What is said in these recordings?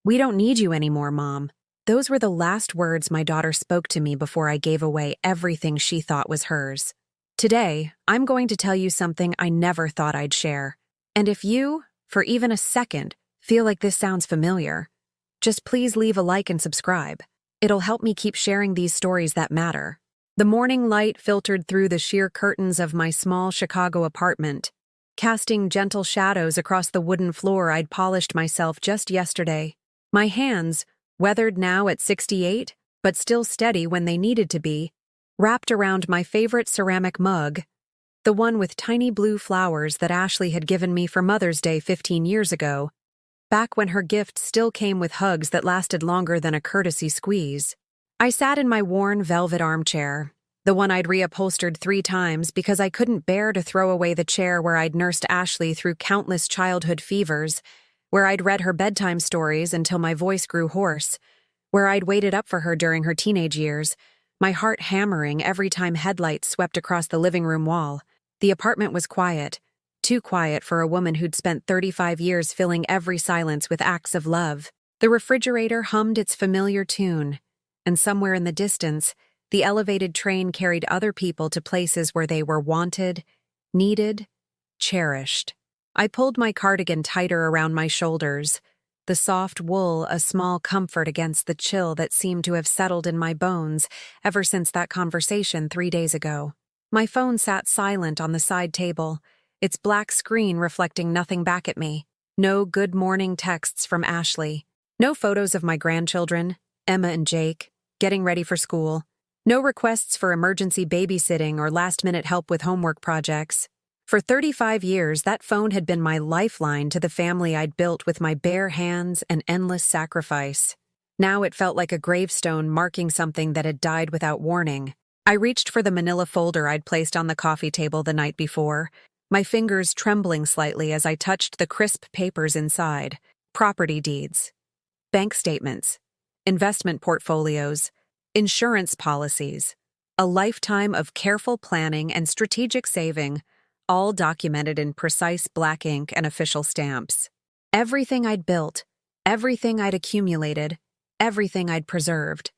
"We don't need you anymore, Mom." Those were the last words my daughter spoke to me before I gave away everything she thought was hers. Today, I'm going to tell you something I never thought I'd share. And if you, for even a second, feel like this sounds familiar, just please leave a like and subscribe. It'll help me keep sharing these stories that matter. The morning light filtered through the sheer curtains of my small Chicago apartment, casting gentle shadows across the wooden floor I'd polished myself just yesterday. My hands, weathered now at 68, but still steady when they needed to be, wrapped around my favorite ceramic mug, the one with tiny blue flowers that Ashley had given me for Mother's Day 15 years ago, back when her gift still came with hugs that lasted longer than a courtesy squeeze. I sat in my worn velvet armchair, the one I'd reupholstered 3 times because I couldn't bear to throw away the chair where I'd nursed Ashley through countless childhood fevers, where I'd read her bedtime stories until my voice grew hoarse, where I'd waited up for her during her teenage years, my heart hammering every time headlights swept across the living room wall. The apartment was quiet, too quiet for a woman who'd spent 35 years filling every silence with acts of love. The refrigerator hummed its familiar tune, and somewhere in the distance, the elevated train carried other people to places where they were wanted, needed, cherished. I pulled my cardigan tighter around my shoulders, the soft wool a small comfort against the chill that seemed to have settled in my bones ever since that conversation 3 days ago. My phone sat silent on the side table, its black screen reflecting nothing back at me. No good morning texts from Ashley. No photos of my grandchildren, Emma and Jake, getting ready for school. No requests for emergency babysitting or last-minute help with homework projects. For 35 years, that phone had been my lifeline to the family I'd built with my bare hands and endless sacrifice. Now it felt like a gravestone marking something that had died without warning. I reached for the manila folder I'd placed on the coffee table the night before, my fingers trembling slightly as I touched the crisp papers inside. Property deeds, bank statements, investment portfolios, insurance policies, a lifetime of careful planning and strategic saving, all documented in precise black ink and official stamps. Everything I'd built, everything I'd accumulated, everything I'd preserved.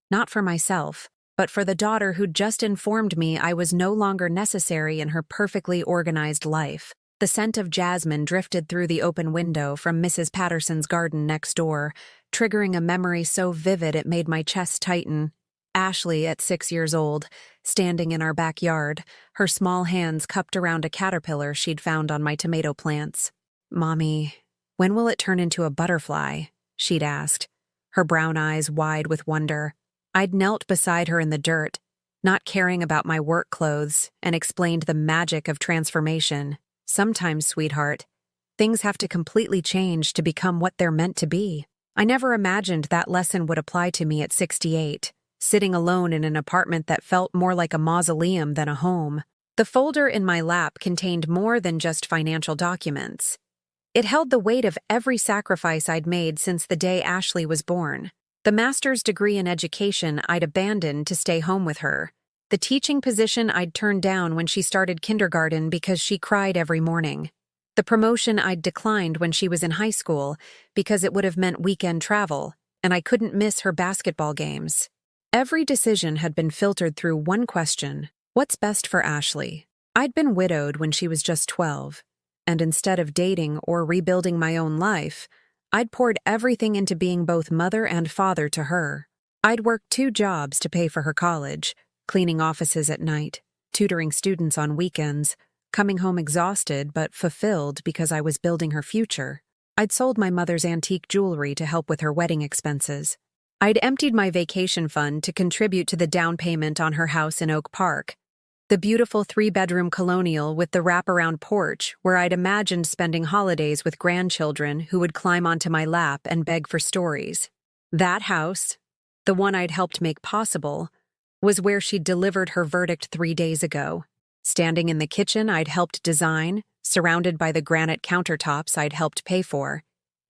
Not for myself, but for the daughter who'd just informed me I was no longer necessary in her perfectly organized life. The scent of jasmine drifted through the open window from Mrs. Patterson's garden next door, triggering a memory so vivid it made my chest tighten. Ashley, at 6 years old, standing in our backyard, her small hands cupped around a caterpillar she'd found on my tomato plants. "Mommy, when will it turn into a butterfly?" she'd asked, her brown eyes wide with wonder. I'd knelt beside her in the dirt, not caring about my work clothes, and explained the magic of transformation. "Sometimes, sweetheart, things have to completely change to become what they're meant to be." I never imagined that lesson would apply to me at 68. Sitting alone in an apartment that felt more like a mausoleum than a home. The folder in my lap contained more than just financial documents. It held the weight of every sacrifice I'd made since the day Ashley was born. The master's degree in education I'd abandoned to stay home with her. The teaching position I'd turned down when she started kindergarten because she cried every morning. The promotion I'd declined when she was in high school because it would have meant weekend travel, and I couldn't miss her basketball games. Every decision had been filtered through one question: what's best for Ashley? I'd been widowed when she was just 12, and instead of dating or rebuilding my own life, I'd poured everything into being both mother and father to her. I'd worked 2 jobs to pay for her college, cleaning offices at night, tutoring students on weekends, coming home exhausted but fulfilled because I was building her future. I'd sold my mother's antique jewelry to help with her wedding expenses. I'd emptied my vacation fund to contribute to the down payment on her house in Oak Park, the beautiful 3-bedroom colonial with the wraparound porch where I'd imagined spending holidays with grandchildren who would climb onto my lap and beg for stories. That house, the one I'd helped make possible, was where she'd delivered her verdict 3 days ago. Standing in the kitchen I'd helped design, surrounded by the granite countertops I'd helped pay for,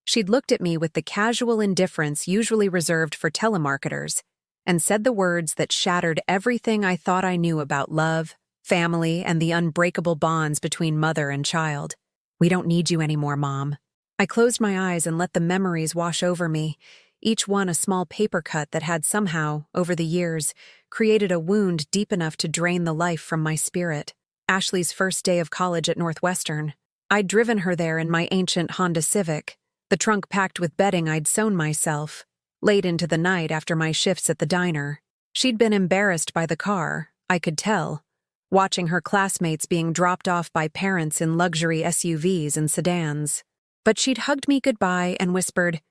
she'd looked at me with the casual indifference usually reserved for telemarketers and said the words that shattered everything I thought I knew about love, family, and the unbreakable bonds between mother and child. "We don't need you anymore, Mom." I closed my eyes and let the memories wash over me, each one a small paper cut that had somehow, over the years, created a wound deep enough to drain the life from my spirit. Ashley's first day of college at Northwestern. I'd driven her there in my ancient Honda Civic, the trunk packed with bedding I'd sewn myself, late into the night after my shifts at the diner. She'd been embarrassed by the car, I could tell, watching her classmates being dropped off by parents in luxury SUVs and sedans. But she'd hugged me goodbye and whispered,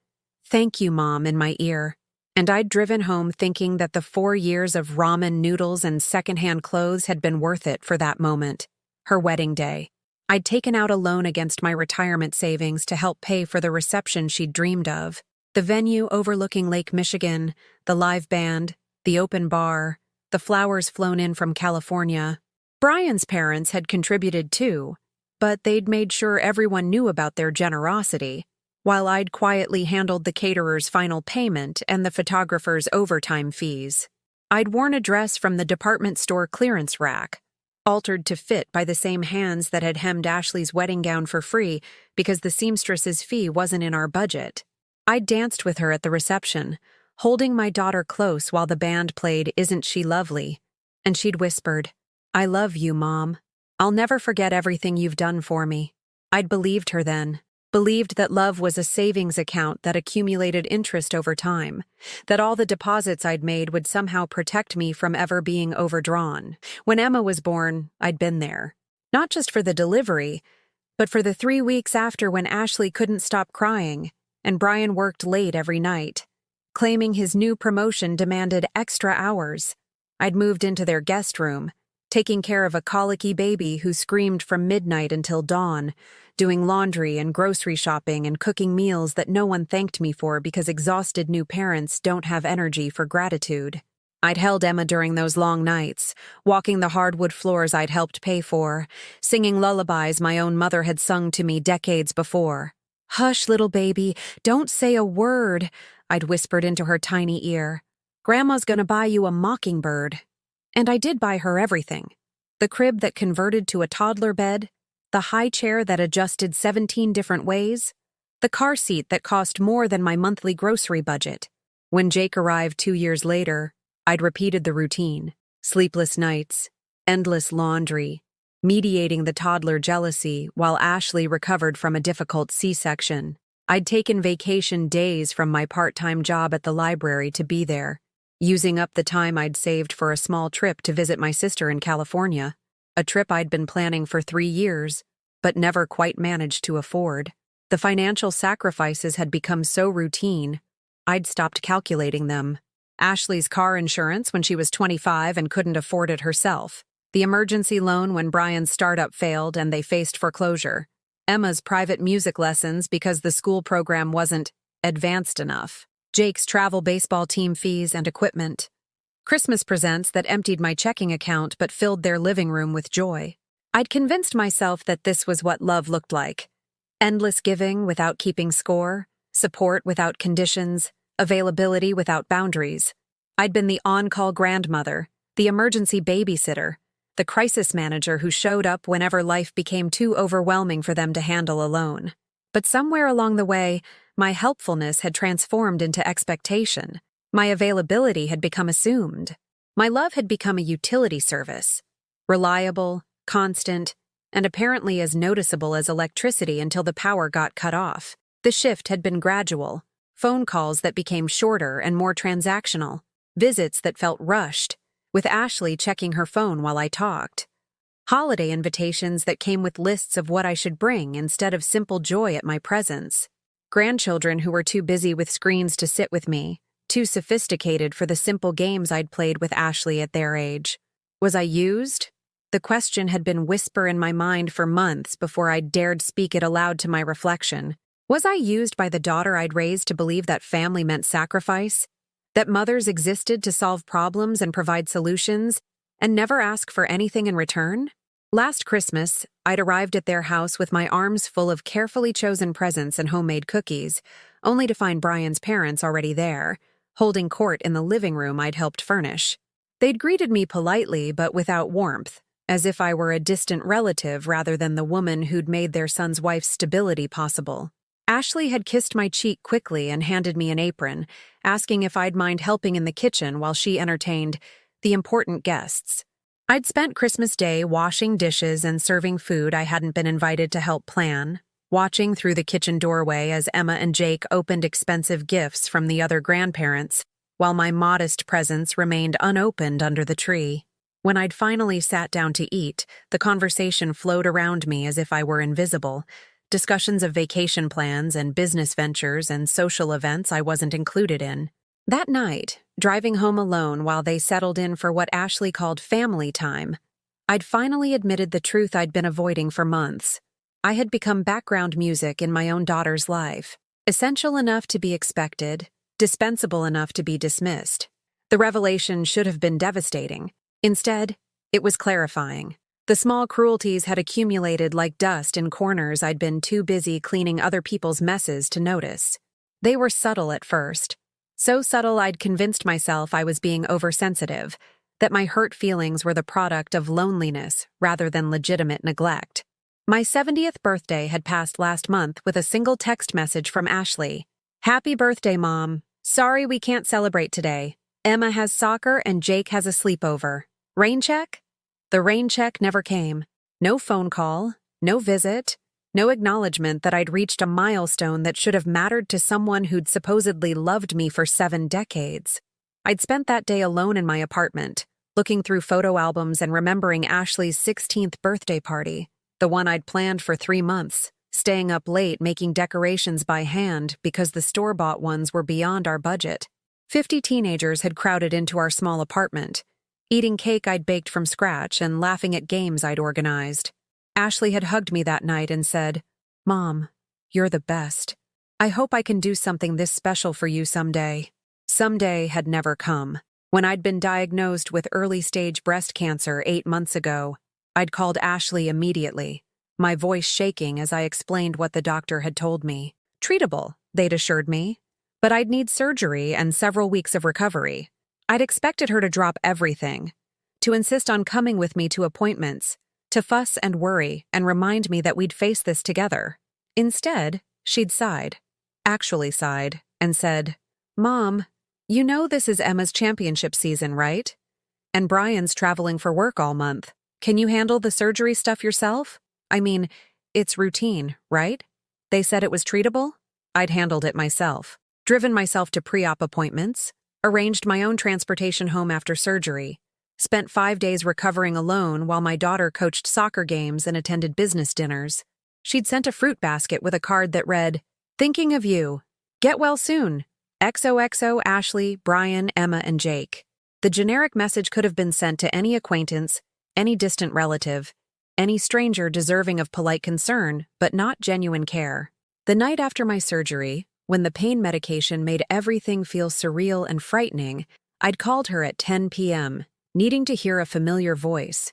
"Thank you, Mom," in my ear. And I'd driven home thinking that the 4 years of ramen noodles and secondhand clothes had been worth it for that moment, her wedding day. I'd taken out a loan against my retirement savings to help pay for the reception she'd dreamed of. The venue overlooking Lake Michigan, the live band, the open bar, the flowers flown in from California. Brian's parents had contributed too, but they'd made sure everyone knew about their generosity, while I'd quietly handled the caterer's final payment and the photographer's overtime fees. I'd worn a dress from the department store clearance rack, altered to fit by the same hands that had hemmed Ashley's wedding gown for free because the seamstress's fee wasn't in our budget. I'd danced with her at the reception, holding my daughter close while the band played Isn't She Lovely, and she'd whispered, "I love you, Mom. I'll never forget everything you've done for me." I'd believed her then, believed that love was a savings account that accumulated interest over time, that all the deposits I'd made would somehow protect me from ever being overdrawn. When Emma was born, I'd been there. Not just for the delivery, but for the 3 weeks after when Ashley couldn't stop crying, and Brian worked late every night. Claiming his new promotion demanded extra hours. I'd moved into their guest room, taking care of a colicky baby who screamed from midnight until dawn, doing laundry and grocery shopping and cooking meals that no one thanked me for because exhausted new parents don't have energy for gratitude. I'd held Emma during those long nights, walking the hardwood floors I'd helped pay for, singing lullabies my own mother had sung to me decades before. "Hush, little baby, don't say a word," I'd whispered into her tiny ear. "Grandma's gonna buy you a mockingbird." And I did buy her everything. The crib that converted to a toddler bed, the high chair that adjusted 17 different ways, the car seat that cost more than my monthly grocery budget. When Jake arrived 2 years later, I'd repeated the routine. Sleepless nights, endless laundry, mediating the toddler jealousy while Ashley recovered from a difficult C-section. I'd taken vacation days from my part-time job at the library to be there, using up the time I'd saved for a small trip to visit my sister in California, a trip I'd been planning for 3 years, but never quite managed to afford. The financial sacrifices had become so routine, I'd stopped calculating them. Ashley's car insurance when she was 25 and couldn't afford it herself. The emergency loan when Brian's startup failed and they faced foreclosure. Emma's private music lessons because the school program wasn't advanced enough. Jake's travel baseball team fees and equipment. Christmas presents that emptied my checking account but filled their living room with joy. I'd convinced myself that this was what love looked like. Endless giving without keeping score, support without conditions, availability without boundaries. I'd been the on-call grandmother, the emergency babysitter, the crisis manager who showed up whenever life became too overwhelming for them to handle alone. But somewhere along the way, my helpfulness had transformed into expectation. My availability had become assumed. My love had become a utility service. Reliable, constant, and apparently as noticeable as electricity until the power got cut off. The shift had been gradual. Phone calls that became shorter and more transactional. Visits that felt rushed, with Ashley checking her phone while I talked. Holiday invitations that came with lists of what I should bring instead of simple joy at my presence. Grandchildren who were too busy with screens to sit with me, too sophisticated for the simple games I'd played with Ashley at their age. Was I used? The question had been whisper in my mind for months before I'd dared speak it aloud to my reflection. Was I used by the daughter I'd raised to believe that family meant sacrifice? That mothers existed to solve problems and provide solutions, and never ask for anything in return? Last Christmas, I'd arrived at their house with my arms full of carefully chosen presents and homemade cookies, only to find Brian's parents already there, holding court in the living room I'd helped furnish. They'd greeted me politely but without warmth, as if I were a distant relative rather than the woman who'd made their son's wife's stability possible. Ashley had kissed my cheek quickly and handed me an apron, asking if I'd mind helping in the kitchen while she entertained the important guests. I'd spent Christmas Day washing dishes and serving food I hadn't been invited to help plan, watching through the kitchen doorway as Emma and Jake opened expensive gifts from the other grandparents, while my modest presents remained unopened under the tree. When I'd finally sat down to eat, the conversation flowed around me as if I were invisible. Discussions of vacation plans and business ventures and social events I wasn't included in. That night, driving home alone while they settled in for what Ashley called family time, I'd finally admitted the truth I'd been avoiding for months. I had become background music in my own daughter's life, essential enough to be expected, dispensable enough to be dismissed. The revelation should have been devastating. Instead, it was clarifying. The small cruelties had accumulated like dust in corners I'd been too busy cleaning other people's messes to notice. They were subtle at first. So subtle I'd convinced myself I was being oversensitive, that my hurt feelings were the product of loneliness rather than legitimate neglect. My 70th birthday had passed last month with a single text message from Ashley. "Happy birthday, Mom. Sorry we can't celebrate today. Emma has soccer and Jake has a sleepover. Rain check?" The rain check never came. No phone call, no visit, no acknowledgement that I'd reached a milestone that should have mattered to someone who'd supposedly loved me for 7 decades. I'd spent that day alone in my apartment, looking through photo albums and remembering Ashley's 16th birthday party, the one I'd planned for 3 months, staying up late making decorations by hand because the store-bought ones were beyond our budget. 50 teenagers had crowded into our small apartment, eating cake I'd baked from scratch and laughing at games I'd organized. Ashley had hugged me that night and said, "Mom, you're the best. I hope I can do something this special for you someday." Someday had never come. When I'd been diagnosed with early-stage breast cancer 8 months ago, I'd called Ashley immediately, my voice shaking as I explained what the doctor had told me. Treatable, they'd assured me, but I'd need surgery and several weeks of recovery. I'd expected her to drop everything, to insist on coming with me to appointments, to fuss and worry and remind me that we'd face this together. Instead, she'd actually sighed, and said, "Mom, you know this is Emma's championship season, right? And Brian's traveling for work all month. Can you handle the surgery stuff yourself? I mean, it's routine, right? They said it was treatable? I'd handled it myself. Driven myself to pre-op appointments, arranged my own transportation home after surgery, spent 5 days recovering alone while my daughter coached soccer games and attended business dinners. She'd sent a fruit basket with a card that read, "Thinking of you. Get well soon. XOXO Ashley, Brian, Emma, and Jake." The generic message could have been sent to any acquaintance, any distant relative, any stranger deserving of polite concern, but not genuine care. The night after my surgery, when the pain medication made everything feel surreal and frightening, I'd called her at 10 p.m., needing to hear a familiar voice,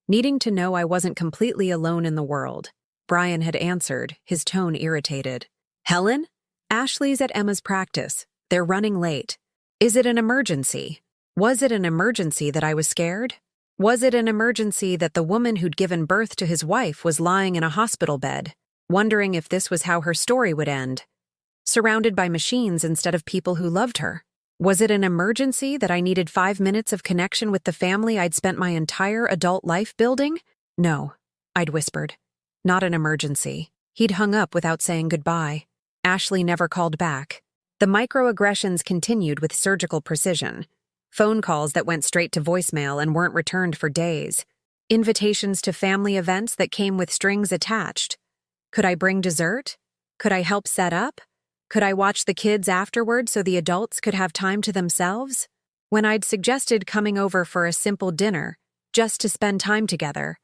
needing to know I wasn't completely alone in the world. Brian had answered, his tone irritated. "Helen? Ashley's at Emma's practice. They're running late. Is it an emergency?" Was it an emergency that I was scared? Was it an emergency that the woman who'd given birth to his wife was lying in a hospital bed, wondering if this was how her story would end? Surrounded by machines instead of people who loved her? Was it an emergency that I needed 5 minutes of connection with the family I'd spent my entire adult life building? "No," I'd whispered. "Not an emergency." He'd hung up without saying goodbye. Ashley never called back. The microaggressions continued with surgical precision. Phone calls that went straight to voicemail and weren't returned for days. Invitations to family events that came with strings attached. Could I bring dessert? Could I help set up? Could I watch the kids afterward so the adults could have time to themselves? When I'd suggested coming over for a simple dinner, just to spend time together,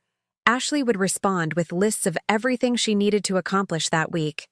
Ashley would respond with lists of everything she needed to accomplish that week,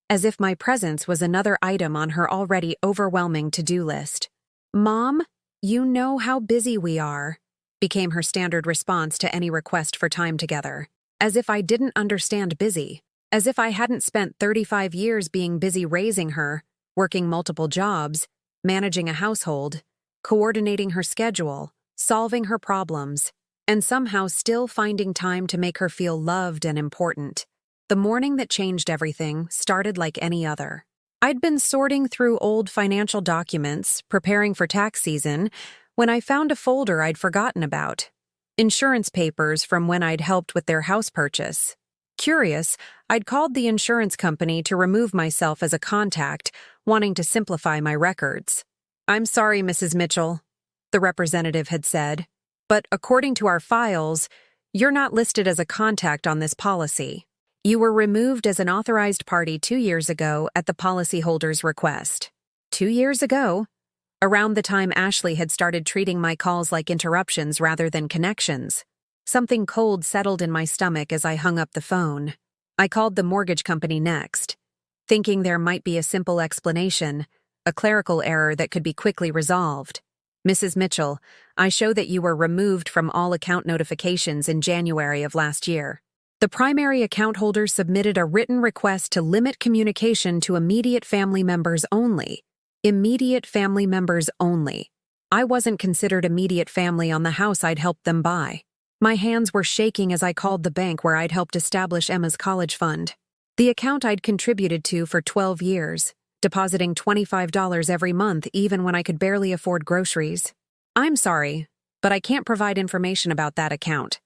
as if my presence was another item on her already overwhelming to-do list. "Mom, you know how busy we are," became her standard response to any request for time together. As if I didn't understand busy. As if I hadn't spent 35 years being busy raising her, working multiple jobs, managing a household, coordinating her schedule, solving her problems, and somehow still finding time to make her feel loved and important. The morning that changed everything started like any other. I'd been sorting through old financial documents, preparing for tax season, when I found a folder I'd forgotten about. Insurance papers from when I'd helped with their house purchase. Curious, I'd called the insurance company to remove myself as a contact, wanting to simplify my records. "I'm sorry, Mrs. Mitchell," the representative had said, "but according to our files, you're not listed as a contact on this policy. You were removed as an authorized party 2 years ago at the policyholder's request." 2 years ago? Around the time Ashley had started treating my calls like interruptions rather than connections. Something cold settled in my stomach as I hung up the phone. I called the mortgage company next, thinking there might be a simple explanation, a clerical error that could be quickly resolved. "Mrs. Mitchell, I show that you were removed from all account notifications in January of last year. The primary account holder submitted a written request to limit communication to immediate family members only. Immediate family members only. I wasn't considered immediate family on the house I'd helped them buy. My hands were shaking as I called the bank where I'd helped establish Emma's college fund. The account I'd contributed to for 12 years, depositing $25 every month even when I could barely afford groceries. "I'm sorry, but I can't provide information about that account.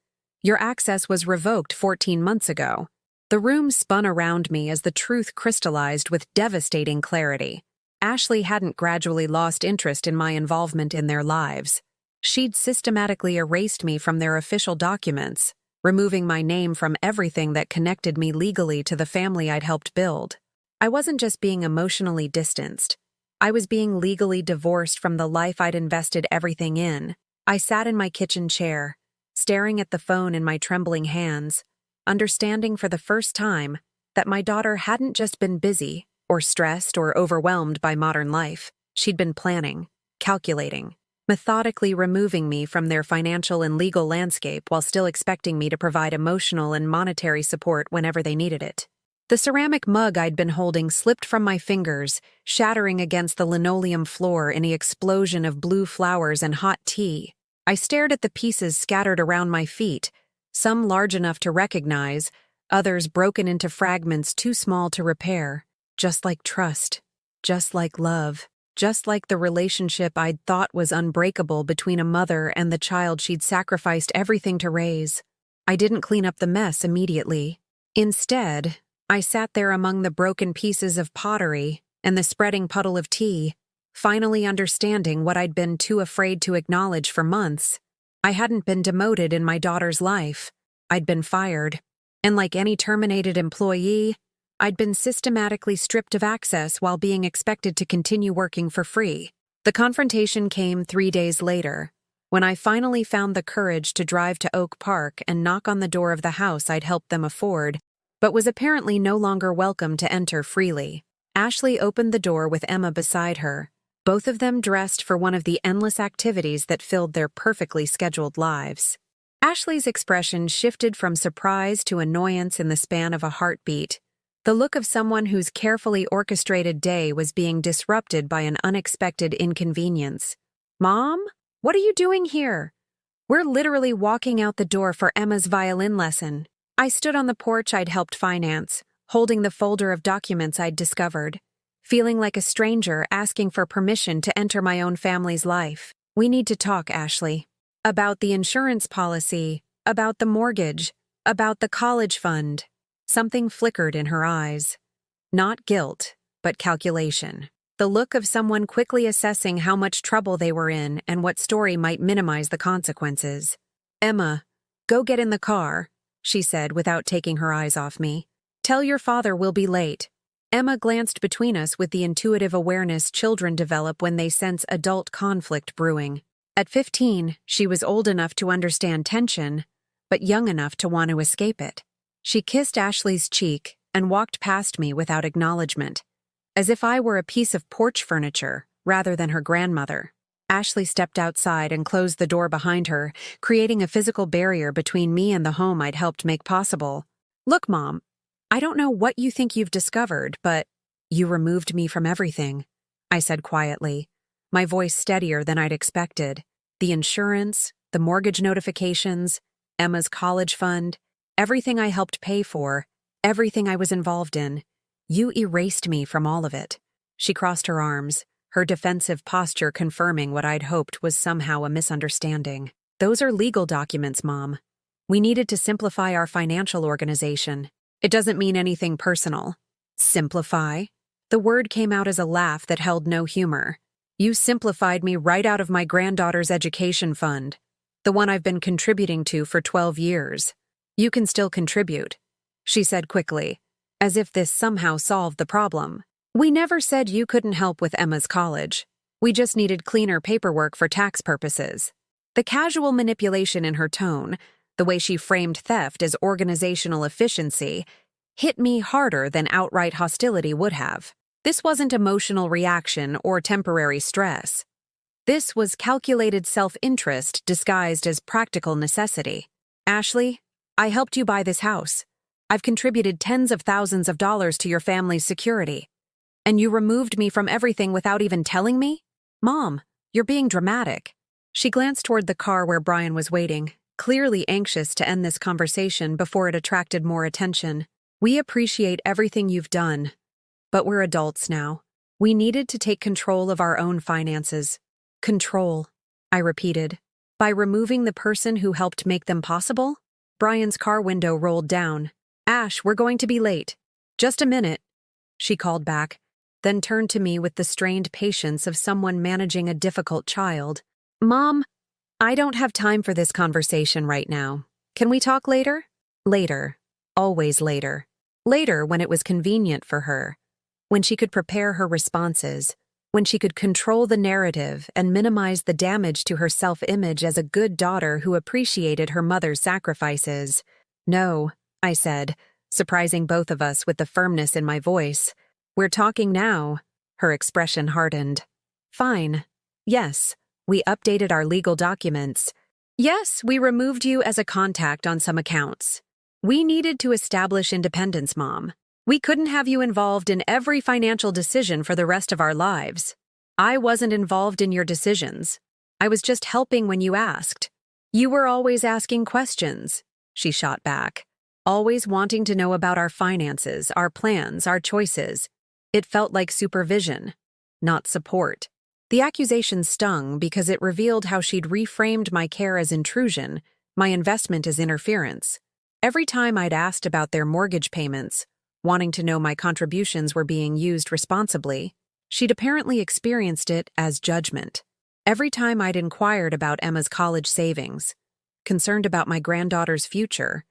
Your access was revoked 14 months ago." The room spun around me as the truth crystallized with devastating clarity. Ashley hadn't gradually lost interest in my involvement in their lives. She'd systematically erased me from their official documents, removing my name from everything that connected me legally to the family I'd helped build. I wasn't just being emotionally distanced. I was being legally divorced from the life I'd invested everything in. I sat in my kitchen chair, staring at the phone in my trembling hands, understanding for the first time that my daughter hadn't just been busy, or stressed or overwhelmed by modern life. She'd been planning, calculating, methodically removing me from their financial and legal landscape while still expecting me to provide emotional and monetary support whenever they needed it. The ceramic mug I'd been holding slipped from my fingers, shattering against the linoleum floor in an explosion of blue flowers and hot tea. I stared at the pieces scattered around my feet, some large enough to recognize, others broken into fragments too small to repair. Just like trust, just like love, just like the relationship I'd thought was unbreakable between a mother and the child she'd sacrificed everything to raise. I didn't clean up the mess immediately. Instead, I sat there among the broken pieces of pottery and the spreading puddle of tea, finally understanding what I'd been too afraid to acknowledge for months. I hadn't been demoted in my daughter's life. I'd been fired. And like any terminated employee, I'd been systematically stripped of access while being expected to continue working for free. The confrontation came 3 days later, when I finally found the courage to drive to Oak Park and knock on the door of the house I'd helped them afford, but was apparently no longer welcome to enter freely. Ashley opened the door with Emma beside her, both of them dressed for one of the endless activities that filled their perfectly scheduled lives. Ashley's expression shifted from surprise to annoyance in the span of a heartbeat, the look of someone whose carefully orchestrated day was being disrupted by an unexpected inconvenience. "Mom? What are you doing here?" "We're literally walking out the door for Emma's violin lesson." I stood on the porch I'd helped finance, holding the folder of documents I'd discovered, feeling like a stranger asking for permission to enter my own family's life. "We need to talk, Ashley. About the insurance policy, about the mortgage, about the college fund." Something flickered in her eyes. Not guilt, but calculation. The look of someone quickly assessing how much trouble they were in and what story might minimize the consequences. "Emma, go get in the car," she said without taking her eyes off me. "Tell your father we'll be late." Emma glanced between us with the intuitive awareness children develop when they sense adult conflict brewing. At 15, she was old enough to understand tension, but young enough to want to escape it. She kissed Ashley's cheek and walked past me without acknowledgement, as if I were a piece of porch furniture rather than her grandmother. Ashley stepped outside and closed the door behind her, creating a physical barrier between me and the home I'd helped make possible. "Look, Mom, I don't know what you think you've discovered, but you removed me from everything," I said quietly, my voice steadier than I'd expected. The insurance, the mortgage notifications, Emma's college fund, everything I helped pay for, Everything I was involved in. You erased me from all of it. She crossed her arms, her defensive posture confirming what I'd hoped was somehow a misunderstanding. Those are legal documents, Mom. We needed to simplify our financial organization. It doesn't mean anything personal. Simplify? The word came out as a laugh that held no humor. You simplified me right out of my granddaughter's education fund, the one I've been contributing to for 12 years. You can still contribute, she said quickly, as if this somehow solved the problem. We never said you couldn't help with Emma's college. We just needed cleaner paperwork for tax purposes. The casual manipulation in her tone, the way she framed theft as organizational efficiency, hit me harder than outright hostility would have. This wasn't emotional reaction or temporary stress. This was calculated self-interest disguised as practical necessity. Ashley, I helped you buy this house. I've contributed tens of thousands of dollars to your family's security. And you removed me from everything without even telling me? Mom, you're being dramatic. She glanced toward the car where Brian was waiting, clearly anxious to end this conversation before it attracted more attention. We appreciate everything you've done. But we're adults now. We needed to take control of our own finances. Control, I repeated. By removing the person who helped make them possible? Brian's car window rolled down. Ash, we're going to be late. Just a minute, she called back, then turned to me with the strained patience of someone managing a difficult child. Mom, I don't have time for this conversation right now. Can we talk later? Later. Always later. Later when it was convenient for her. When she could prepare her responses, when she could control the narrative and minimize the damage to her self-image as a good daughter who appreciated her mother's sacrifices. No, I said, surprising both of us with the firmness in my voice. We're talking now. Her expression hardened. Fine. Yes, we updated our legal documents. Yes, we removed you as a contact on some accounts. We needed to establish independence, Mom. We couldn't have you involved in every financial decision for the rest of our lives. I wasn't involved in your decisions. I was just helping when you asked. You were always asking questions, she shot back. Always wanting to know about our finances, our plans, our choices. It felt like supervision, not support. The accusation stung because it revealed how she'd reframed my care as intrusion, my investment as interference. Every time I'd asked about their mortgage payments, wanting to know my contributions were being used responsibly, she'd apparently experienced it as judgment. Every time I'd inquired about Emma's college savings, concerned about my granddaughter's future,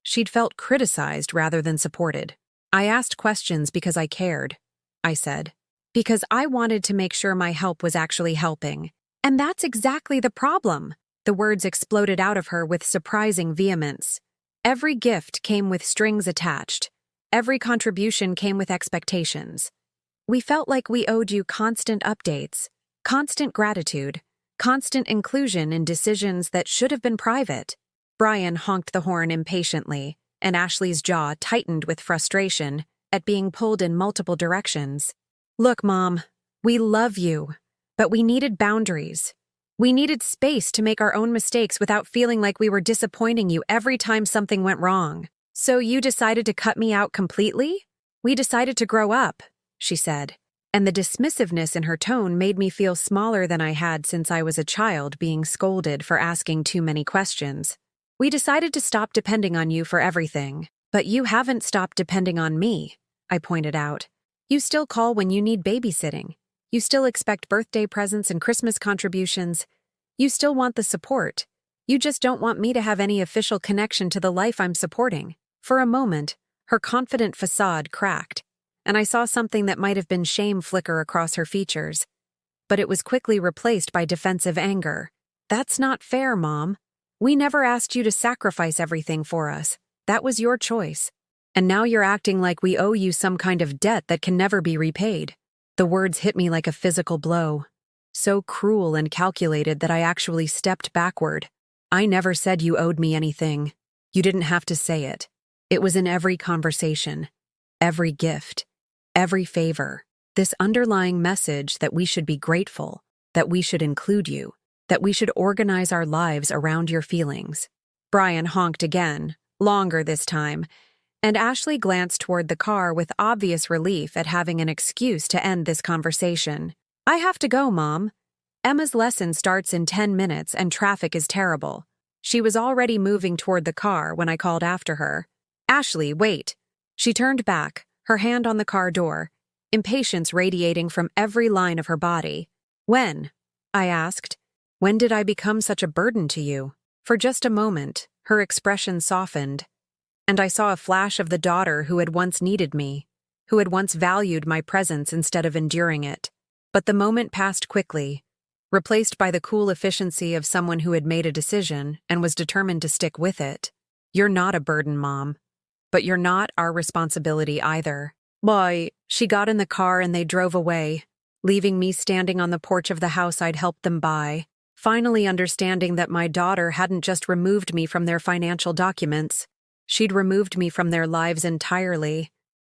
she'd felt criticized rather than supported. I asked questions because I cared, I said, because I wanted to make sure my help was actually helping. And that's exactly the problem. The words exploded out of her with surprising vehemence. Every gift came with strings attached. Every contribution came with expectations. We felt like we owed you constant updates, constant gratitude, constant inclusion in decisions that should have been private. Brian honked the horn impatiently, and Ashley's jaw tightened with frustration at being pulled in multiple directions. Look, Mom, we love you, but we needed boundaries. We needed space to make our own mistakes without feeling like we were disappointing you every time something went wrong. So you decided to cut me out completely? We decided to grow up, she said, and the dismissiveness in her tone made me feel smaller than I had since I was a child being scolded for asking too many questions. We decided to stop depending on you for everything, but you haven't stopped depending on me, I pointed out. You still call when you need babysitting. You still expect birthday presents and Christmas contributions. You still want the support. You just don't want me to have any official connection to the life I'm supporting. For a moment, her confident facade cracked, and I saw something that might have been shame flicker across her features. But it was quickly replaced by defensive anger. That's not fair, Mom. We never asked you to sacrifice everything for us. That was your choice. And now you're acting like we owe you some kind of debt that can never be repaid. The words hit me like a physical blow, so cruel and calculated that I actually stepped backward. I never said you owed me anything. You didn't have to say it. It was in every conversation, every gift, every favor. This underlying message that we should be grateful, that we should include you, that we should organize our lives around your feelings. Brian honked again, longer this time, And Ashley glanced toward the car with obvious relief at having an excuse to end this conversation. I have to go, Mom. Emma's lesson starts in 10 minutes and traffic is terrible. She was already moving toward the car when I called after her. Ashley, wait. She turned back, her hand on the car door, impatience radiating from every line of her body. When? I asked. When did I become such a burden to you? For just a moment, her expression softened, and I saw a flash of the daughter who had once needed me, who had once valued my presence instead of enduring it. But the moment passed quickly, replaced by the cool efficiency of someone who had made a decision and was determined to stick with it. You're not a burden, Mom. But you're not our responsibility either. Boy, she got in the car and they drove away, leaving me standing on the porch of the house I'd helped them buy, finally understanding that my daughter hadn't just removed me from their financial documents. She'd removed me from their lives entirely.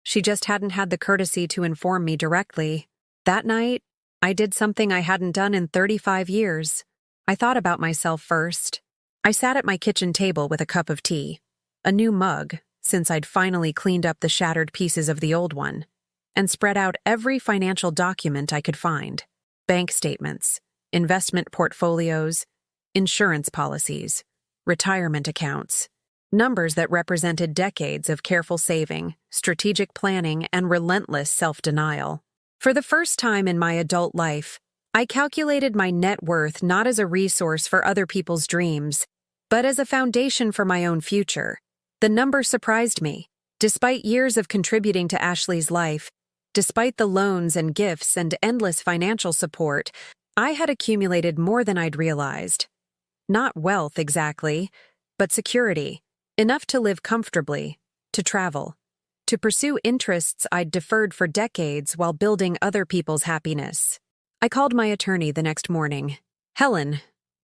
She just hadn't had the courtesy to inform me directly. That night, I did something I hadn't done in 35 years. I thought about myself first. I sat at my kitchen table with a cup of tea, a new mug, since I'd finally cleaned up the shattered pieces of the old one, and spread out every financial document I could find. Bank statements, investment portfolios, insurance policies, retirement accounts, numbers that represented decades of careful saving, strategic planning, and relentless self-denial. For the first time in my adult life, I calculated my net worth not as a resource for other people's dreams, but as a foundation for my own future. The number surprised me. Despite years of contributing to Ashley's life, despite the loans and gifts and endless financial support, I had accumulated more than I'd realized. Not wealth exactly, but security. Enough to live comfortably, to travel, to pursue interests I'd deferred for decades while building other people's happiness. I called my attorney the next morning. Helen,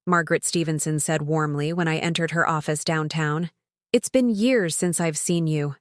Margaret Stevenson said warmly when I entered her office downtown. It's been years since I've seen you.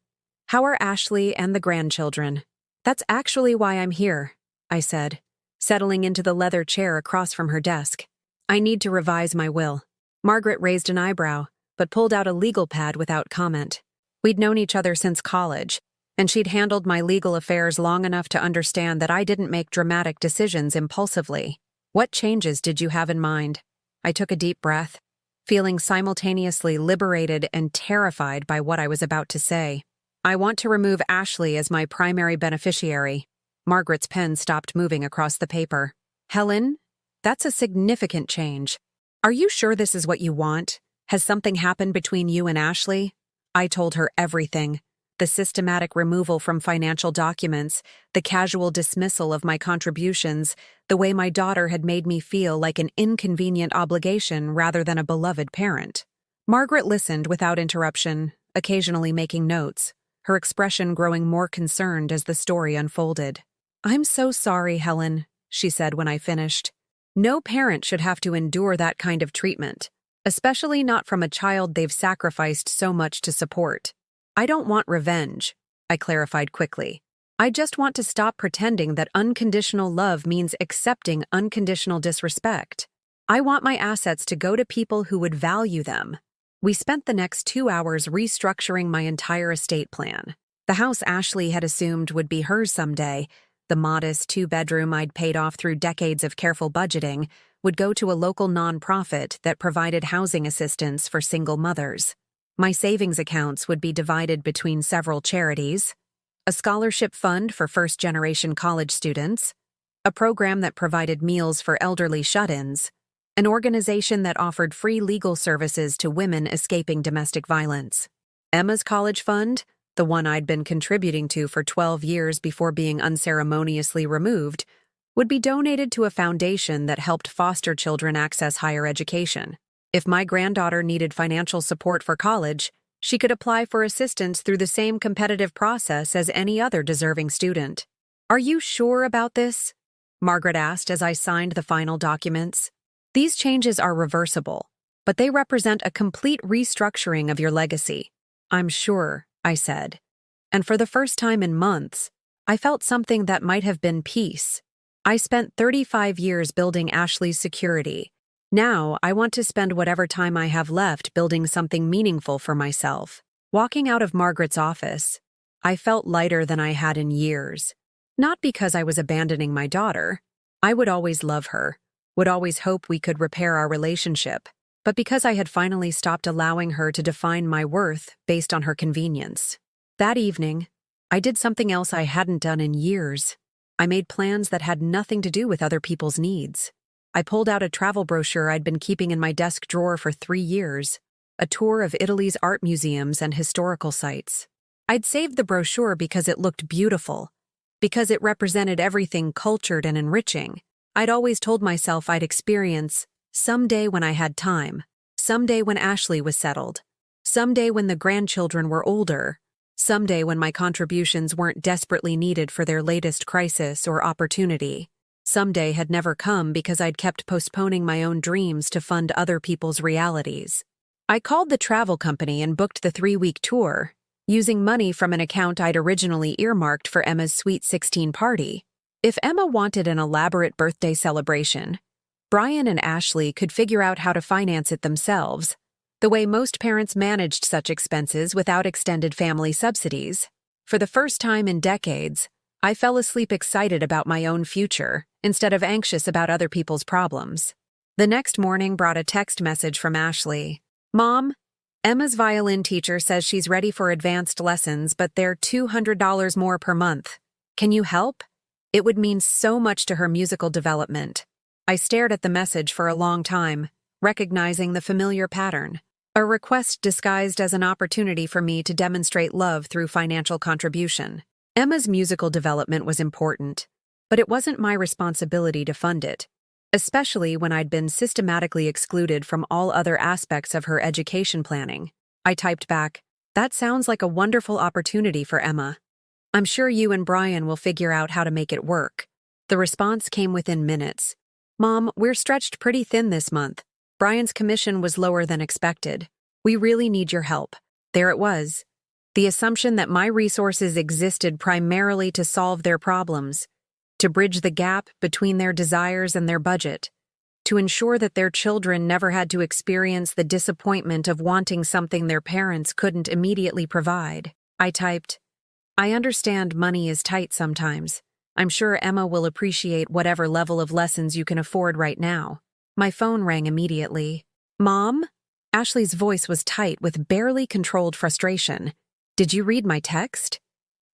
How are Ashley and the grandchildren? That's actually why I'm here, I said, settling into the leather chair across from her desk. I need to revise my will. Margaret raised an eyebrow, but pulled out a legal pad without comment. We'd known each other since college, and she'd handled my legal affairs long enough to understand that I didn't make dramatic decisions impulsively. What changes did you have in mind? I took a deep breath, feeling simultaneously liberated and terrified by what I was about to say. I want to remove Ashley as my primary beneficiary. Margaret's pen stopped moving across the paper. Helen, that's a significant change. Are you sure this is what you want? Has something happened between you and Ashley? I told her everything. The systematic removal from financial documents, the casual dismissal of my contributions, the way my daughter had made me feel like an inconvenient obligation rather than a beloved parent. Margaret listened without interruption, occasionally making notes, her expression growing more concerned as the story unfolded. I'm so sorry, Helen, she said when I finished. No parent should have to endure that kind of treatment, especially not from a child they've sacrificed so much to support. I don't want revenge, I clarified quickly. I just want to stop pretending that unconditional love means accepting unconditional disrespect. I want my assets to go to people who would value them. We spent the next 2 hours restructuring my entire estate plan. The house Ashley had assumed would be hers someday, the modest 2-bedroom I'd paid off through decades of careful budgeting, would go to a local nonprofit that provided housing assistance for single mothers. My savings accounts would be divided between several charities, a scholarship fund for first-generation college students, a program that provided meals for elderly shut-ins, an organization that offered free legal services to women escaping domestic violence. Emma's college fund, the one I'd been contributing to for 12 years before being unceremoniously removed, would be donated to a foundation that helped foster children access higher education. If my granddaughter needed financial support for college, she could apply for assistance through the same competitive process as any other deserving student. Are you sure about this? Margaret asked as I signed the final documents. These changes are reversible, but they represent a complete restructuring of your legacy. I'm sure, I said. And for the first time in months, I felt something that might have been peace. I spent 35 years building Ashley's security. Now, I want to spend whatever time I have left building something meaningful for myself. Walking out of Margaret's office, I felt lighter than I had in years. Not because I was abandoning my daughter. I would always love her, would always hope we could repair our relationship, but because I had finally stopped allowing her to define my worth based on her convenience. That evening, I did something else I hadn't done in years. I made plans that had nothing to do with other people's needs. I pulled out a travel brochure I'd been keeping in my desk drawer for 3 years, a tour of Italy's art museums and historical sites. I'd saved the brochure because it looked beautiful, because it represented everything cultured and enriching. I'd always told myself I'd experience someday when I had time, someday when Ashley was settled, someday when the grandchildren were older, someday when my contributions weren't desperately needed for their latest crisis or opportunity. Someday had never come because I'd kept postponing my own dreams to fund other people's realities. I called the travel company and booked the 3-week tour, using money from an account I'd originally earmarked for Emma's Sweet 16 party. If Emma wanted an elaborate birthday celebration, Brian and Ashley could figure out how to finance it themselves, the way most parents managed such expenses without extended family subsidies. For the first time in decades, I fell asleep excited about my own future, instead of anxious about other people's problems. The next morning brought a text message from Ashley. "Mom, Emma's violin teacher says she's ready for advanced lessons, but they're $200 more per month. Can you help? It would mean so much to her musical development." I stared at the message for a long time, recognizing the familiar pattern. A request disguised as an opportunity for me to demonstrate love through financial contribution. Emma's musical development was important, but it wasn't my responsibility to fund it, especially when I'd been systematically excluded from all other aspects of her education planning. I typed back, "That sounds like a wonderful opportunity for Emma. I'm sure you and Brian will figure out how to make it work." The response came within minutes. "Mom, we're stretched pretty thin this month. Brian's commission was lower than expected. We really need your help." There it was. The assumption that my resources existed primarily to solve their problems, to bridge the gap between their desires and their budget, to ensure that their children never had to experience the disappointment of wanting something their parents couldn't immediately provide. I typed, "I understand money is tight sometimes. I'm sure Emma will appreciate whatever level of lessons you can afford right now." My phone rang immediately. "Mom?" Ashley's voice was tight with barely controlled frustration. "Did you read my text?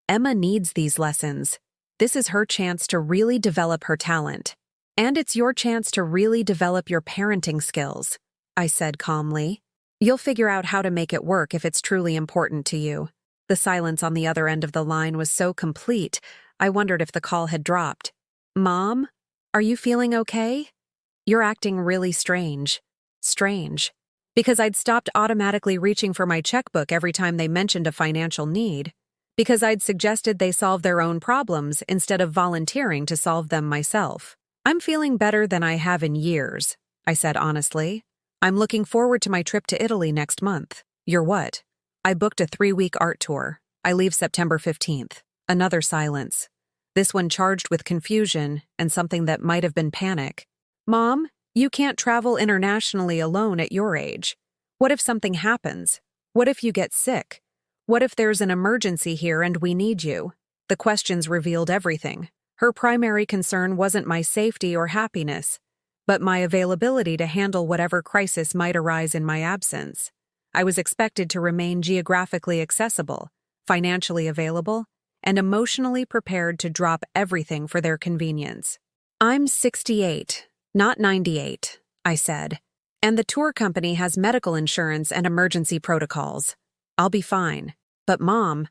Emma needs these lessons. This is her chance to really develop her talent. And it's your chance to really develop your parenting skills," I said calmly. "You'll figure out how to make it work if it's truly important to you." The silence on the other end of the line was so complete, I wondered if the call had dropped. "Mom, are you feeling okay? You're acting really strange." Strange. Because I'd stopped automatically reaching for my checkbook every time they mentioned a financial need. Because I'd suggested they solve their own problems instead of volunteering to solve them myself. "I'm feeling better than I have in years," I said honestly. "I'm looking forward to my trip to Italy next month." "You're what?" "I booked a 3-week art tour. I leave September 15th. Another silence. This one charged with confusion and something that might have been panic. "Mom, you can't travel internationally alone at your age. What if something happens? What if you get sick? What if there's an emergency here and we need you?" The questions revealed everything. Her primary concern wasn't my safety or happiness, but my availability to handle whatever crisis might arise in my absence. I was expected to remain geographically accessible, financially available, and emotionally prepared to drop everything for their convenience. "I'm 68, not 98, I said, "and the tour company has medical insurance and emergency protocols. I'll be fine. But Mom,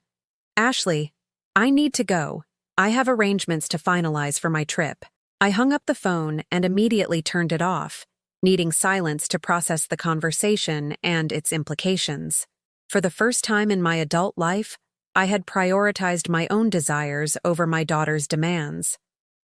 Ashley, I need to go. I have arrangements to finalize for my trip." I hung up the phone and immediately turned it off, needing silence to process the conversation and its implications. For the first time in my adult life, I had prioritized my own desires over my daughter's demands.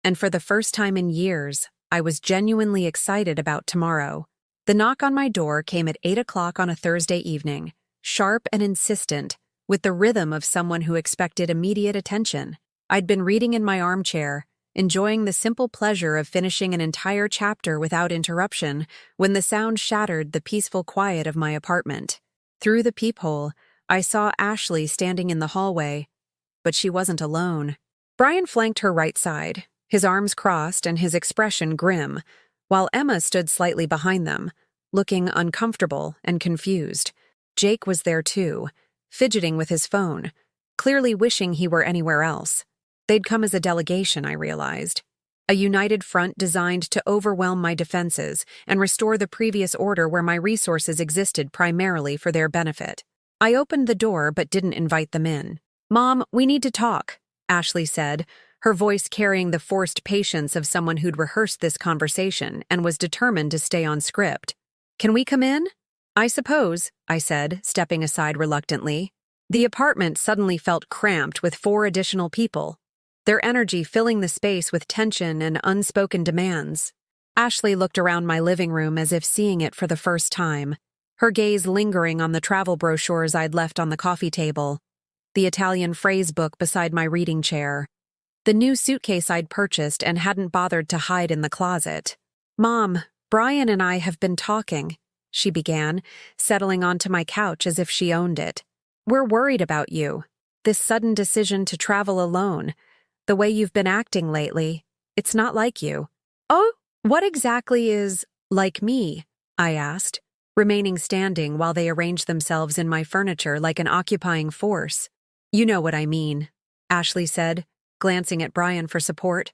And for the first time in years, I was genuinely excited about tomorrow. The knock on my door came at 8 o'clock on a Thursday evening, sharp and insistent, with the rhythm of someone who expected immediate attention. I'd been reading in my armchair, enjoying the simple pleasure of finishing an entire chapter without interruption, when the sound shattered the peaceful quiet of my apartment. Through the peephole, I saw Ashley standing in the hallway, but she wasn't alone. Brian flanked her right side, his arms crossed and his expression grim, while Emma stood slightly behind them, looking uncomfortable and confused. Jake was there too, fidgeting with his phone, clearly wishing he were anywhere else. They'd come as a delegation, I realized. A united front designed to overwhelm my defenses and restore the previous order where my resources existed primarily for their benefit. I opened the door but didn't invite them in. "Mom, we need to talk," Ashley said, her voice carrying the forced patience of someone who'd rehearsed this conversation and was determined to stay on script. "Can we come in?" "I suppose," I said, stepping aside reluctantly. The apartment suddenly felt cramped with 4 additional people, their energy filling the space with tension and unspoken demands. Ashley looked around my living room as if seeing it for the first time, her gaze lingering on the travel brochures I'd left on the coffee table, the Italian phrase book beside my reading chair, the new suitcase I'd purchased and hadn't bothered to hide in the closet. "Mom, Brian and I have been talking," she began, settling onto my couch as if she owned it. "We're worried about you. This sudden decision to travel alone. The way you've been acting lately. It's not like you." "Oh, what exactly is like me?" I asked, remaining standing while they arranged themselves in my furniture like an occupying force. "You know what I mean," Ashley said, glancing at Brian for support.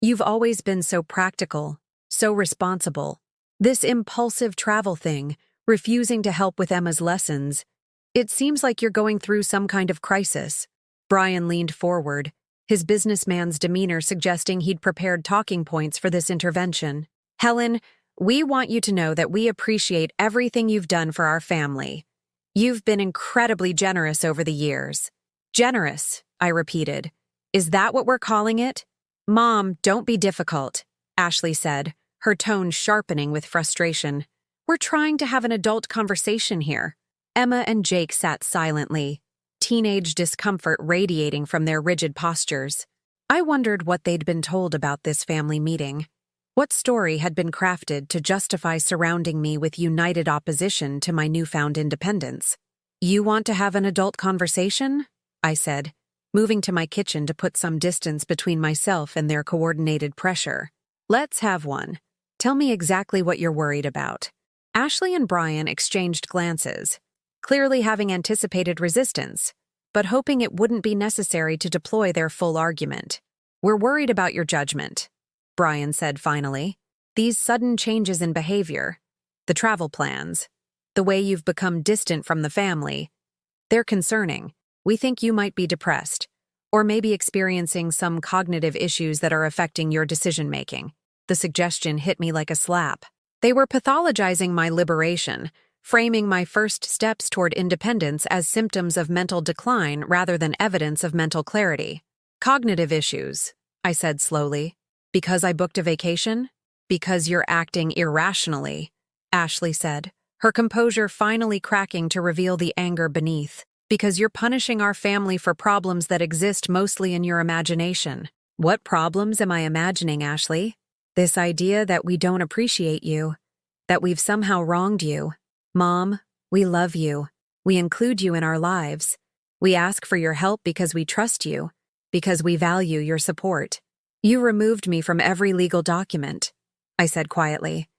"You've always been so practical, so responsible. This impulsive travel thing, refusing to help with Emma's lessons. It seems like you're going through some kind of crisis." Brian leaned forward, his businessman's demeanor suggesting he'd prepared talking points for this intervention. "Helen, we want you to know that we appreciate everything you've done for our family. You've been incredibly generous over the years." "Generous," I repeated. "Is that what we're calling it?" "Mom, don't be difficult," Ashley said, her tone sharpening with frustration. "We're trying to have an adult conversation here." Emma and Jake sat silently, teenage discomfort radiating from their rigid postures. I wondered what they'd been told about this family meeting. What story had been crafted to justify surrounding me with united opposition to my newfound independence? "You want to have an adult conversation?" I said, moving to my kitchen to put some distance between myself and their coordinated pressure. "Let's have one. Tell me exactly what you're worried about." Ashley and Brian exchanged glances, clearly having anticipated resistance, but hoping it wouldn't be necessary to deploy their full argument. "We're worried about your judgment," Brian said finally. "These sudden changes in behavior, the travel plans, the way you've become distant from the family, they're concerning. We think you might be depressed, or maybe experiencing some cognitive issues that are affecting your decision-making." The suggestion hit me like a slap. They were pathologizing my liberation, framing my first steps toward independence as symptoms of mental decline rather than evidence of mental clarity. "Cognitive issues," I said slowly. "Because I booked a vacation? Because you're acting irrationally," Ashley said, her composure finally cracking to reveal the anger beneath. "Because you're punishing our family for problems that exist mostly in your imagination." "What problems am I imagining, Ashley?" "This idea that we don't appreciate you, that we've somehow wronged you. Mom, we love you. We include you in our lives. We ask for your help because we trust you, because we value your support. You removed me from every legal document," I said quietly.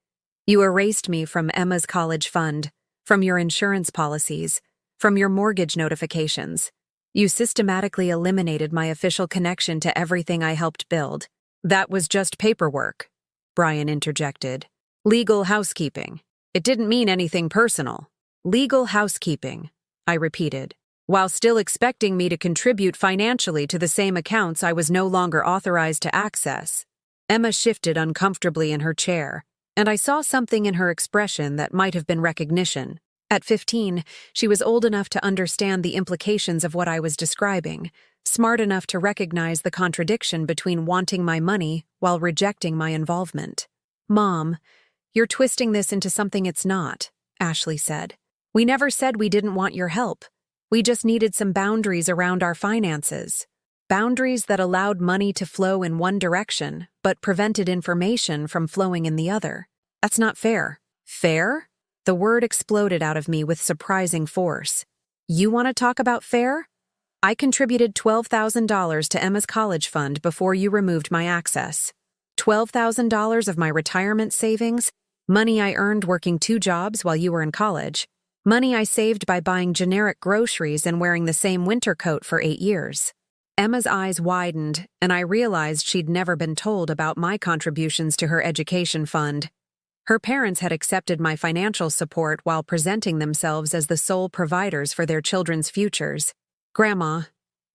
"You erased me from Emma's college fund, from your insurance policies, from your mortgage notifications. You systematically eliminated my official connection to everything I helped build." "That was just paperwork," Brian interjected. "Legal housekeeping. It didn't mean anything personal." "Legal housekeeping," I repeated, while still expecting me to contribute financially to the same accounts I was no longer authorized to access. Emma shifted uncomfortably in her chair, and I saw something in her expression that might have been recognition. At 15, she was old enough to understand the implications of what I was describing, smart enough to recognize the contradiction between wanting my money while rejecting my involvement. "Mom, you're twisting this into something it's not," Ashley said. "We never said we didn't want your help. We just needed some boundaries around our finances. Boundaries that allowed money to flow in one direction, but prevented information from flowing in the other. That's not fair." "Fair?" The word exploded out of me with surprising force. You want to talk about fair? I contributed $12,000 to Emma's college fund before you removed my access. $12,000 of my retirement savings, money I earned working 2 jobs while you were in college, money I saved by buying generic groceries and wearing the same winter coat for 8 years. Emma's eyes widened, and I realized she'd never been told about my contributions to her education fund. Her parents had accepted my financial support while presenting themselves as the sole providers for their children's futures. "Grandma,"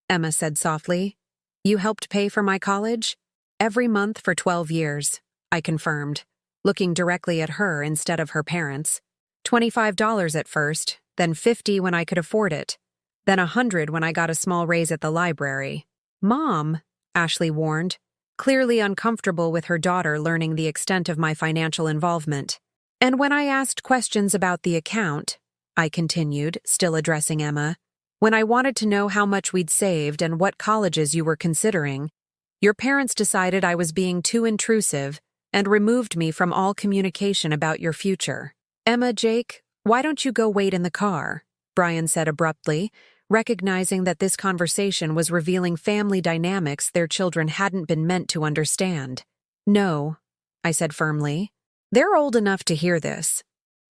Emma said softly, "you helped pay for my college?" "Every month for 12 years, I confirmed, looking directly at her instead of her parents. $25 at first, then $50 when I could afford it, then $100 when I got a small raise at the library." "Mom," Ashley warned, clearly uncomfortable with her daughter learning the extent of my financial involvement. "And when I asked questions about the account," I continued, still addressing Emma, "when I wanted to know how much we'd saved and what colleges you were considering, your parents decided I was being too intrusive and removed me from all communication about your future." "Emma, Jake, why don't you go wait in the car?" Brian said abruptly, recognizing that this conversation was revealing family dynamics their children hadn't been meant to understand. "No," I said firmly. "They're old enough to hear this.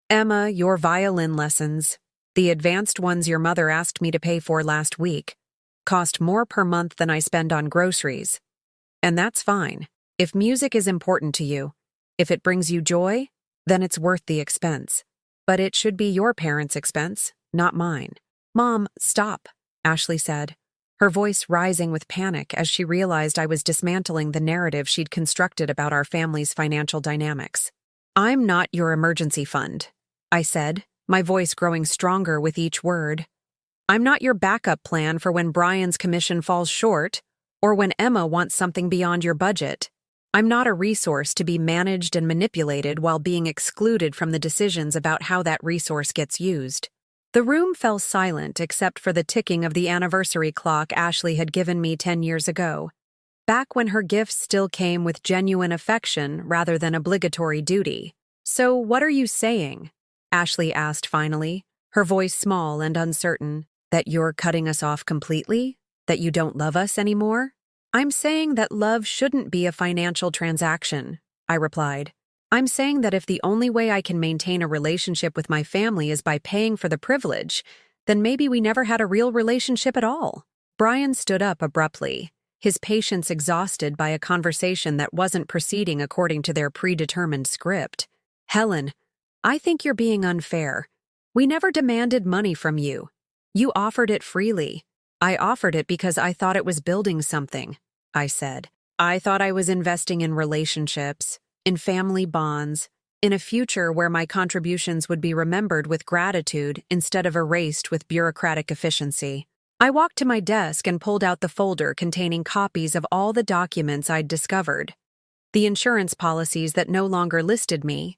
Emma, your violin lessons, the advanced ones your mother asked me to pay for last week, cost more per month than I spend on groceries. And that's fine. If music is important to you, if it brings you joy, then it's worth the expense. But it should be your parents' expense, not mine." "Mom, stop," Ashley said, her voice rising with panic as she realized I was dismantling the narrative she'd constructed about our family's financial dynamics. "I'm not your emergency fund," I said, my voice growing stronger with each word. "I'm not your backup plan for when Brian's commission falls short or when Emma wants something beyond your budget. I'm not a resource to be managed and manipulated while being excluded from the decisions about how that resource gets used." The room fell silent except for the ticking of the anniversary clock Ashley had given me 10 years ago, back when her gifts still came with genuine affection rather than obligatory duty. "So what are you saying?" Ashley asked finally, her voice small and uncertain. "That you're cutting us off completely? That you don't love us anymore?" "I'm saying that love shouldn't be a financial transaction," I replied. "I'm saying that if the only way I can maintain a relationship with my family is by paying for the privilege, then maybe we never had a real relationship at all." Brian stood up abruptly, his patience exhausted by a conversation that wasn't proceeding according to their predetermined script. "Helen, I think you're being unfair. We never demanded money from you. You offered it freely. I offered it because I thought it was building something," I said. "I thought I was investing in relationships, in family bonds, in a future where my contributions would be remembered with gratitude instead of erased with bureaucratic efficiency." I walked to my desk and pulled out the folder containing copies of all the documents I'd discovered. The insurance policies that no longer listed me,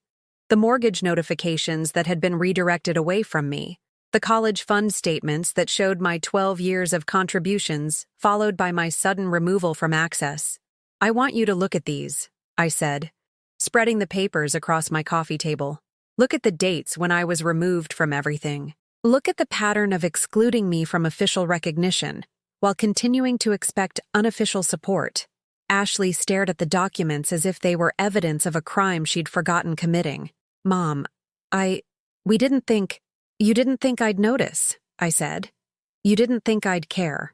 the mortgage notifications that had been redirected away from me, the college fund statements that showed my 12 years of contributions, followed by my sudden removal from access. "I want you to look at these," I said, spreading the papers across my coffee table. "Look at the dates when I was removed from everything. Look at the pattern of excluding me from official recognition, while continuing to expect unofficial support." Ashley stared at the documents as if they were evidence of a crime she'd forgotten committing. "Mom, we didn't think— You didn't think I'd notice," I said. "You didn't think I'd care.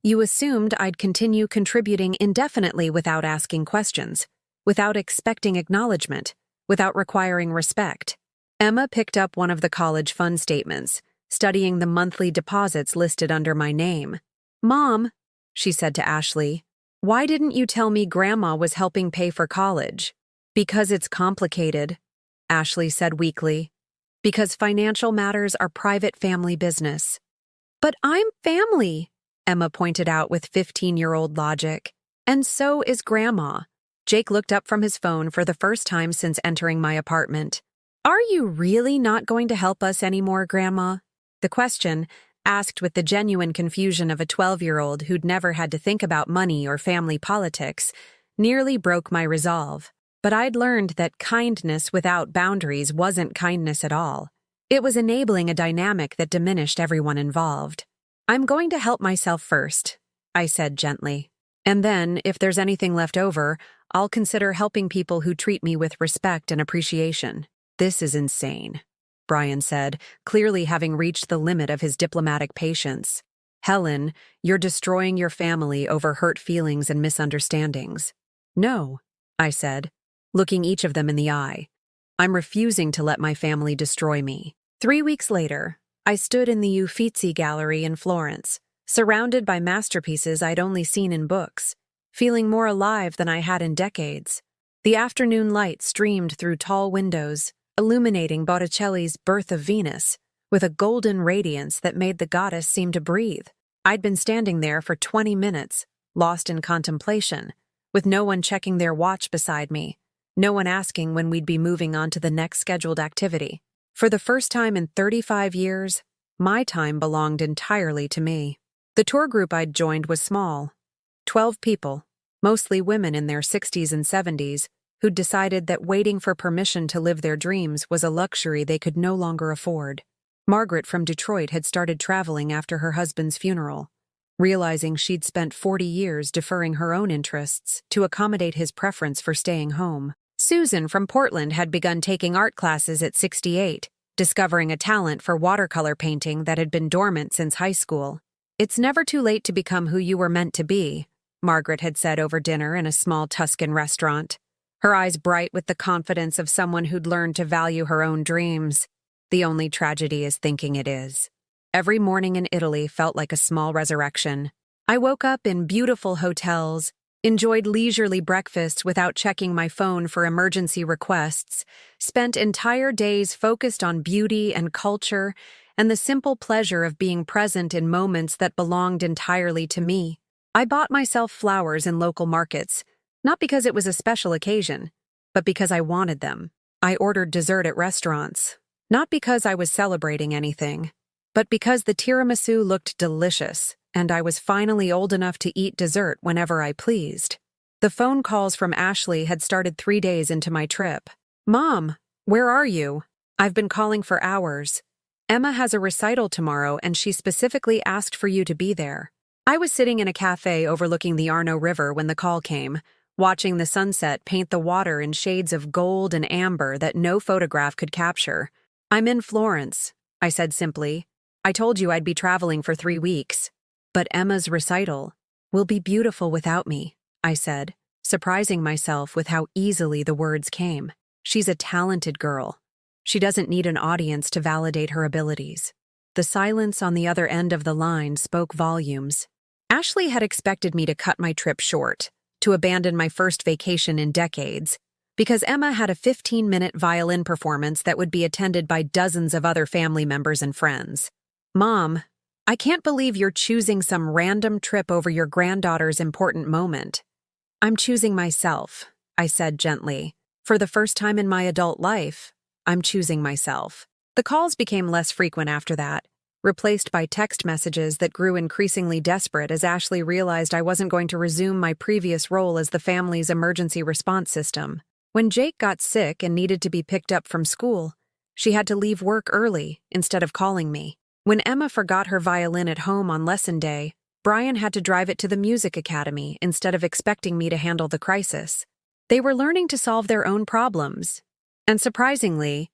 You assumed I'd continue contributing indefinitely without asking questions, without expecting acknowledgement, without requiring respect." Emma picked up one of the college fund statements, studying the monthly deposits listed under my name. "Mom," she said to Ashley, "why didn't you tell me Grandma was helping pay for college?" "Because it's complicated," Ashley said weakly. "Because financial matters are private family business." "But I'm family," Emma pointed out with 15-year-old logic. "And so is Grandma." Jake looked up from his phone for the first time since entering my apartment. "Are you really not going to help us anymore, Grandma?" The question, asked with the genuine confusion of a 12-year-old who'd never had to think about money or family politics, nearly broke my resolve. But I'd learned that kindness without boundaries wasn't kindness at all. It was enabling a dynamic that diminished everyone involved. "I'm going to help myself first," I said gently. "And then, if there's anything left over, I'll consider helping people who treat me with respect and appreciation." "This is insane," Brian said, clearly having reached the limit of his diplomatic patience. "Helen, you're destroying your family over hurt feelings and misunderstandings." "No," I said, looking each of them in the eye. "I'm refusing to let my family destroy me." 3 weeks later, I stood in the Uffizi Gallery in Florence, surrounded by masterpieces I'd only seen in books, feeling more alive than I had in decades. The afternoon light streamed through tall windows, illuminating Botticelli's Birth of Venus with a golden radiance that made the goddess seem to breathe. I'd been standing there for 20 minutes, lost in contemplation, with no one checking their watch beside me, no one asking when we'd be moving on to the next scheduled activity. For the first time in 35 years, my time belonged entirely to me. The tour group I'd joined was small, 12 people, mostly women in their 60s and 70s, who'd decided that waiting for permission to live their dreams was a luxury they could no longer afford. Margaret from Detroit had started traveling after her husband's funeral, realizing she'd spent 40 years deferring her own interests to accommodate his preference for staying home. Susan from Portland had begun taking art classes at 68, discovering a talent for watercolor painting that had been dormant since high school. "It's never too late to become who you were meant to be," Margaret had said over dinner in a small Tuscan restaurant, her eyes bright with the confidence of someone who'd learned to value her own dreams. The only tragedy is thinking it is. Every morning in Italy felt like a small resurrection. I woke up in beautiful hotels, enjoyed leisurely breakfasts without checking my phone for emergency requests, spent entire days focused on beauty and culture and the simple pleasure of being present in moments that belonged entirely to me. I bought myself flowers in local markets, not because it was a special occasion, but because I wanted them. I ordered dessert at restaurants, not because I was celebrating anything, but because the tiramisu looked delicious, and I was finally old enough to eat dessert whenever I pleased. The phone calls from Ashley had started 3 days into my trip. "Mom, where are you? I've been calling for hours. Emma has a recital tomorrow and she specifically asked for you to be there." I was sitting in a cafe overlooking the Arno River when the call came, watching the sunset paint the water in shades of gold and amber that no photograph could capture. "I'm in Florence," I said simply. "I told you I'd be traveling for 3 weeks." "But Emma's recital will be beautiful without me," I said, surprising myself with how easily the words came. "She's a talented girl. She doesn't need an audience to validate her abilities." The silence on the other end of the line spoke volumes. Ashley had expected me to cut my trip short, to abandon my first vacation in decades, because Emma had a 15-minute violin performance that would be attended by dozens of other family members and friends. "Mom, I can't believe you're choosing some random trip over your granddaughter's important moment." "I'm choosing myself," I said gently. "For the first time in my adult life, I'm choosing myself." The calls became less frequent after that, replaced by text messages that grew increasingly desperate as Ashley realized I wasn't going to resume my previous role as the family's emergency response system. When Jake got sick and needed to be picked up from school, she had to leave work early instead of calling me. When Emma forgot her violin at home on lesson day, Brian had to drive it to the music academy instead of expecting me to handle the crisis. They were learning to solve their own problems, and surprisingly,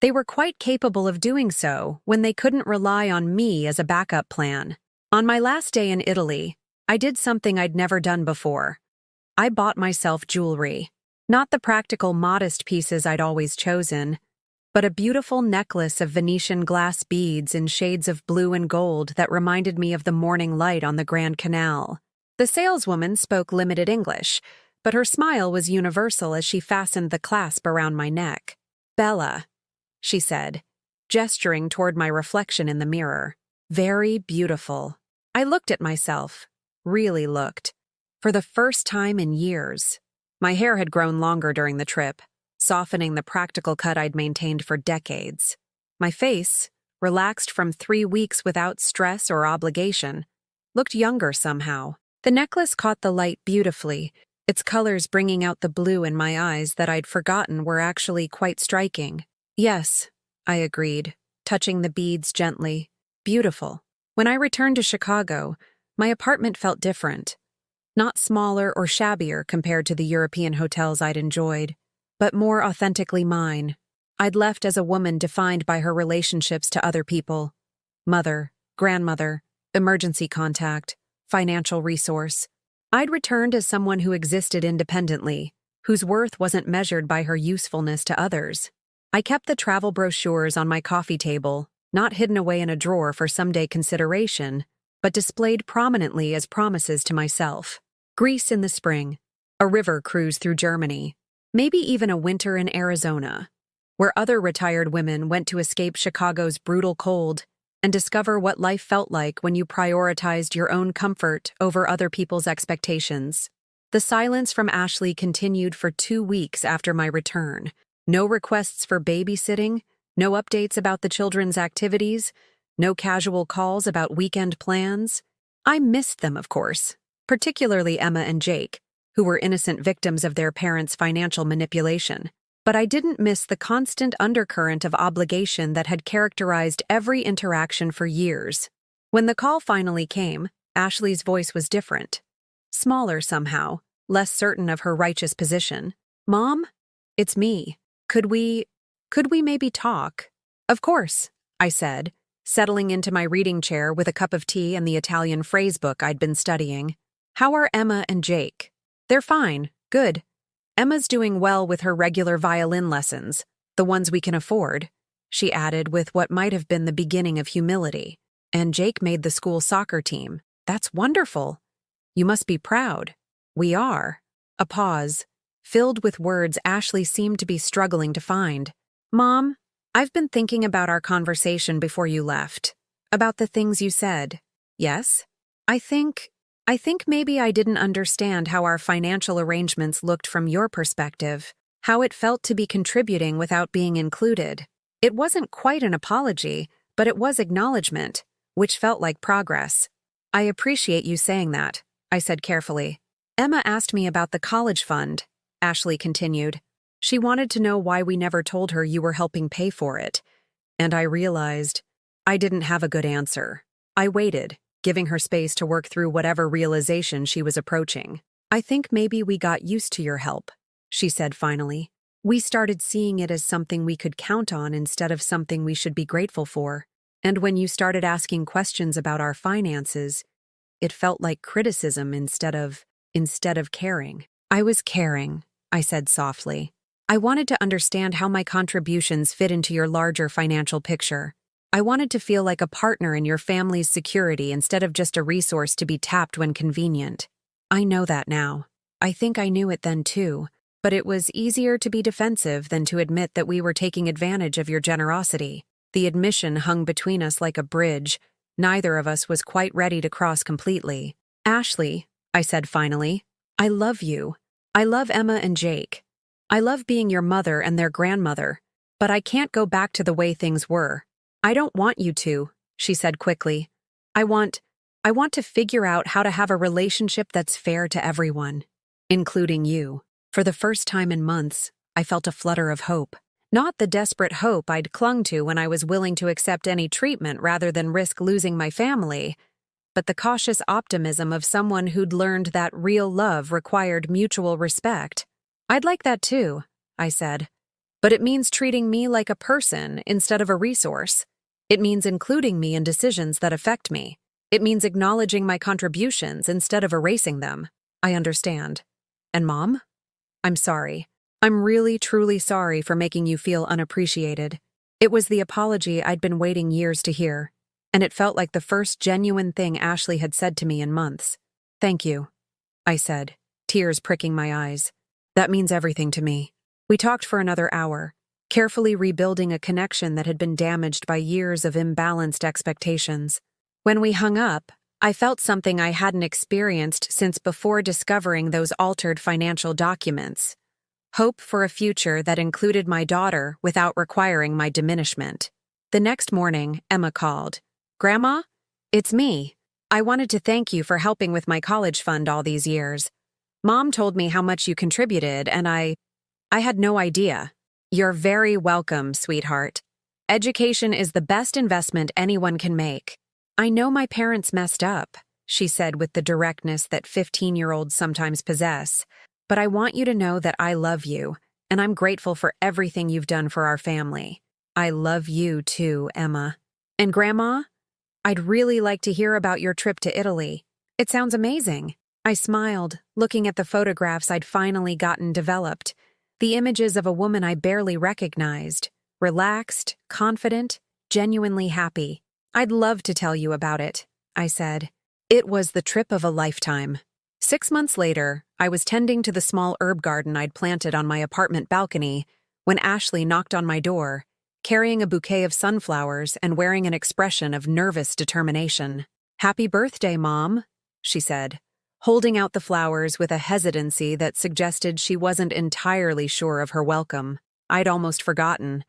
they were quite capable of doing so when they couldn't rely on me as a backup plan. On my last day in Italy, I did something I'd never done before. I bought myself jewelry. Not the practical, modest pieces I'd always chosen, but a beautiful necklace of Venetian glass beads in shades of blue and gold that reminded me of the morning light on the Grand Canal. The saleswoman spoke limited English, but her smile was universal as she fastened the clasp around my neck. "Bella," she said, gesturing toward my reflection in the mirror. "Very beautiful." I looked at myself, really looked, for the first time in years. My hair had grown longer during the trip, softening the practical cut I'd maintained for decades. My face, relaxed from 3 weeks without stress or obligation, looked younger somehow. The necklace caught the light beautifully, its colors bringing out the blue in my eyes that I'd forgotten were actually quite striking. "Yes," I agreed, touching the beads gently. Beautiful. When I returned to Chicago, my apartment felt different. Not smaller or shabbier compared to the European hotels I'd enjoyed, but more authentically mine. I'd left as a woman defined by her relationships to other people. Mother, grandmother, emergency contact, financial resource. I'd returned as someone who existed independently, whose worth wasn't measured by her usefulness to others. I kept the travel brochures on my coffee table, not hidden away in a drawer for someday consideration, but displayed prominently as promises to myself. Greece in the spring, a river cruise through Germany, maybe even a winter in Arizona, where other retired women went to escape Chicago's brutal cold and discover what life felt like when you prioritized your own comfort over other people's expectations. The silence from Ashley continued for 2 weeks after my return. No requests for babysitting, no updates about the children's activities, no casual calls about weekend plans. I missed them, of course, particularly Emma and Jake, who were innocent victims of their parents' financial manipulation. But I didn't miss the constant undercurrent of obligation that had characterized every interaction for years. When the call finally came, Ashley's voice was different. Smaller somehow, less certain of her righteous position. "Mom? It's me. Could we maybe talk?" "Of course," I said, settling into my reading chair with a cup of tea and the Italian phrase book I'd been studying. "How are Emma and Jake?" "They're fine. Good. Emma's doing well with her regular violin lessons, the ones we can afford," she added with what might have been the beginning of humility. "And Jake made the school soccer team. That's wonderful. You must be proud." "We are." A pause, filled with words Ashley seemed to be struggling to find. "Mom, I've been thinking about our conversation before you left. About the things you said." "Yes?" I think maybe I didn't understand how our financial arrangements looked from your perspective, how it felt to be contributing without being included. It wasn't quite an apology, but it was acknowledgement, which felt like progress. "I appreciate you saying that," I said carefully. "Emma asked me about the college fund," Ashley continued. "She wanted to know why we never told her you were helping pay for it. And I realized I didn't have a good answer. I waited, giving her space to work through whatever realization she was approaching. "I think maybe we got used to your help," she said finally. "We started seeing it as something we could count on instead of something we should be grateful for. And when you started asking questions about our finances, it felt like criticism instead of caring." "I was caring," I said softly. "I wanted to understand how my contributions fit into your larger financial picture. I wanted to feel like a partner in your family's security instead of just a resource to be tapped when convenient. I know that now. I think I knew it then too, but it was easier to be defensive than to admit that we were taking advantage of your generosity. The admission hung between us like a bridge. Neither of us was quite ready to cross completely. "Ashley," I said finally, "I love you. I love Emma and Jake. I love being your mother and their grandmother, but I can't go back to the way things were. I don't want you to," she said quickly. I want to figure out how to have a relationship that's fair to everyone, including you." For the first time in months, I felt a flutter of hope. Not the desperate hope I'd clung to when I was willing to accept any treatment rather than risk losing my family, but the cautious optimism of someone who'd learned that real love required mutual respect. "I'd like that too," I said. "But it means treating me like a person instead of a resource. It means including me in decisions that affect me. It means acknowledging my contributions instead of erasing them." "I understand. And Mom? I'm sorry. I'm really, truly sorry for making you feel unappreciated." It was the apology I'd been waiting years to hear, and it felt like the first genuine thing Ashley had said to me in months. "Thank you," I said, tears pricking my eyes. "That means everything to me." We talked for another hour, carefully rebuilding a connection that had been damaged by years of imbalanced expectations. When we hung up, I felt something I hadn't experienced since before discovering those altered financial documents. Hope for a future that included my daughter without requiring my diminishment. The next morning, Emma called. "Grandma? It's me. I wanted to thank you for helping with my college fund all these years. Mom told me how much you contributed, and I had no idea." "You're very welcome, sweetheart." Education is the best investment anyone can make. I know my parents messed up, she said with the directness that 15-year-olds sometimes possess, but I want you to know that I love you, and I'm grateful for everything you've done for our family. I love you too, Emma. And Grandma? I'd really like to hear about your trip to Italy. It sounds amazing. I smiled, looking at the photographs I'd finally gotten developed, the images of a woman I barely recognized, relaxed, confident, genuinely happy. I'd love to tell you about it, I said. It was the trip of a lifetime. 6 months later, I was tending to the small herb garden I'd planted on my apartment balcony when Ashley knocked on my door, carrying a bouquet of sunflowers and wearing an expression of nervous determination. "Happy birthday, Mom," she said, holding out the flowers with a hesitancy that suggested she wasn't entirely sure of her welcome. I'd almost forgotten.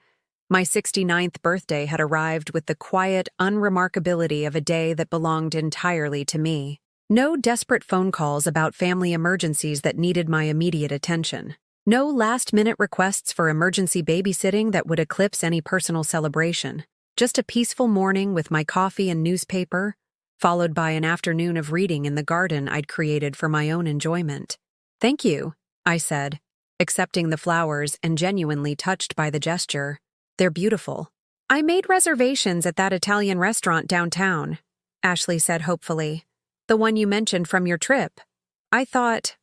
My 69th birthday had arrived with the quiet unremarkability of a day that belonged entirely to me. No desperate phone calls about family emergencies that needed my immediate attention. No last-minute requests for emergency babysitting that would eclipse any personal celebration. Just a peaceful morning with my coffee and newspaper, followed by an afternoon of reading in the garden I'd created for my own enjoyment. "Thank you," I said, accepting the flowers and genuinely touched by the gesture. "They're beautiful." "I made reservations at that Italian restaurant downtown," Ashley said hopefully. "The one you mentioned from your trip. I thought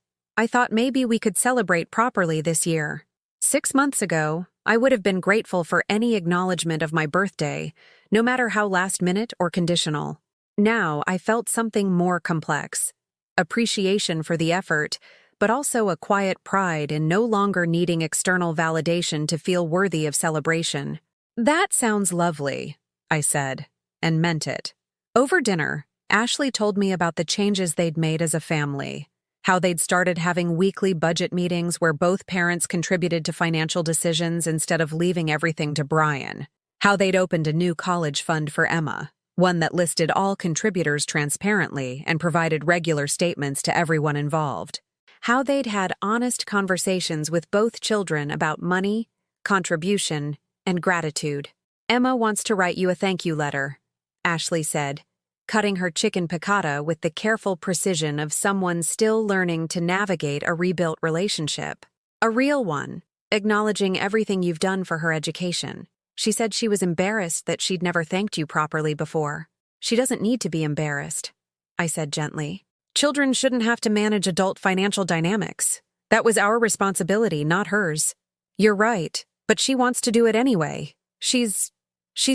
maybe we could celebrate properly this year. 6 months ago, I would have been grateful for any acknowledgement of my birthday, no matter how last minute or conditional. Now I felt something more complex. Appreciation for the effort, but also a quiet pride in no longer needing external validation to feel worthy of celebration. "That sounds lovely," I said, and meant it. Over dinner, Ashley told me about the changes they'd made as a family, how they'd started having weekly budget meetings where both parents contributed to financial decisions instead of leaving everything to Brian, how they'd opened a new college fund for Emma, one that listed all contributors transparently and provided regular statements to everyone involved, how they'd had honest conversations with both children about money, contribution, and gratitude. "Emma wants to write you a thank you letter," Ashley said, cutting her chicken piccata with the careful precision of someone still learning to navigate a rebuilt relationship. "A real one, acknowledging everything you've done for her education. She said she was embarrassed that she'd never thanked you properly before." "She doesn't need to be embarrassed," I said gently. "Children shouldn't have to manage adult financial dynamics. That was our responsibility, not hers." "You're right, but she wants to do it anyway. She's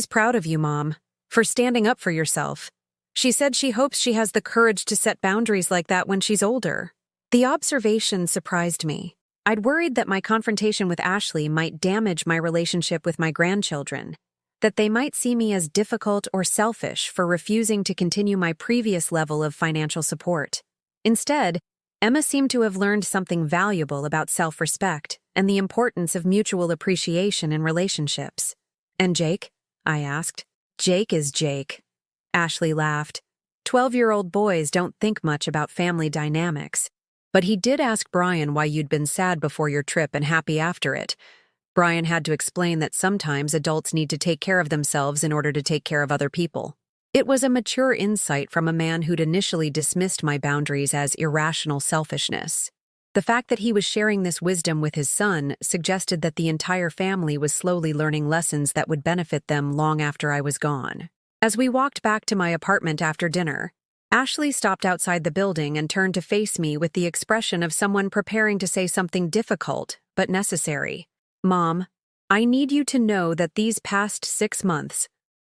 proud of you, Mom, for standing up for yourself. She said she hopes she has the courage to set boundaries like that when she's older." The observation surprised me. I'd worried that my confrontation with Ashley might damage my relationship with my grandchildren, that they might see me as difficult or selfish for refusing to continue my previous level of financial support. Instead, Emma seemed to have learned something valuable about self-respect and the importance of mutual appreciation in relationships. "And Jake?" I asked. "Jake is Jake." Ashley laughed. 12-year-old boys don't think much about family dynamics. "But he did ask Brian why you'd been sad before your trip and happy after it. Brian had to explain that sometimes adults need to take care of themselves in order to take care of other people." It was a mature insight from a man who'd initially dismissed my boundaries as irrational selfishness. The fact that he was sharing this wisdom with his son suggested that the entire family was slowly learning lessons that would benefit them long after I was gone. As we walked back to my apartment after dinner, Ashley stopped outside the building and turned to face me with the expression of someone preparing to say something difficult but necessary. "Mom, I need you to know that these past 6 months,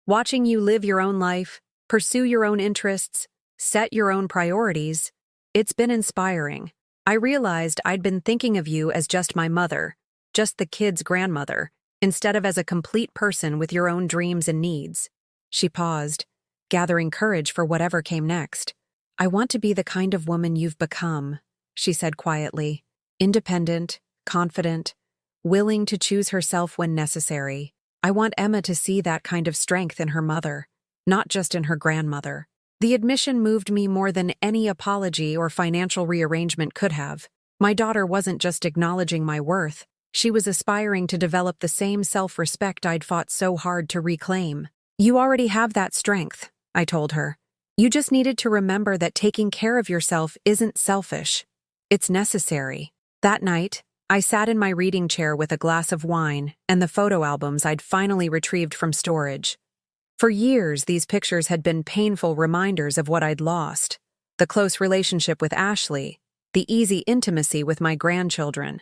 watching you live your own life, pursue your own interests, set your own priorities, it's been inspiring. I realized I'd been thinking of you as just my mother, just the kid's grandmother, instead of as a complete person with your own dreams and needs." She paused, gathering courage for whatever came next. "I want to be the kind of woman you've become," she said quietly. "Independent, confident, willing to choose herself when necessary. I want Emma to see that kind of strength in her mother, not just in her grandmother." The admission moved me more than any apology or financial rearrangement could have. My daughter wasn't just acknowledging my worth, She was aspiring to develop the same self-respect I'd fought so hard to reclaim. "You already have that strength," I told her. "You just needed to remember that taking care of yourself isn't selfish. It's necessary." That night, I sat in my reading chair with a glass of wine and the photo albums I'd finally retrieved from storage. For years, these pictures had been painful reminders of what I'd lost: the close relationship with Ashley, the easy intimacy with my grandchildren,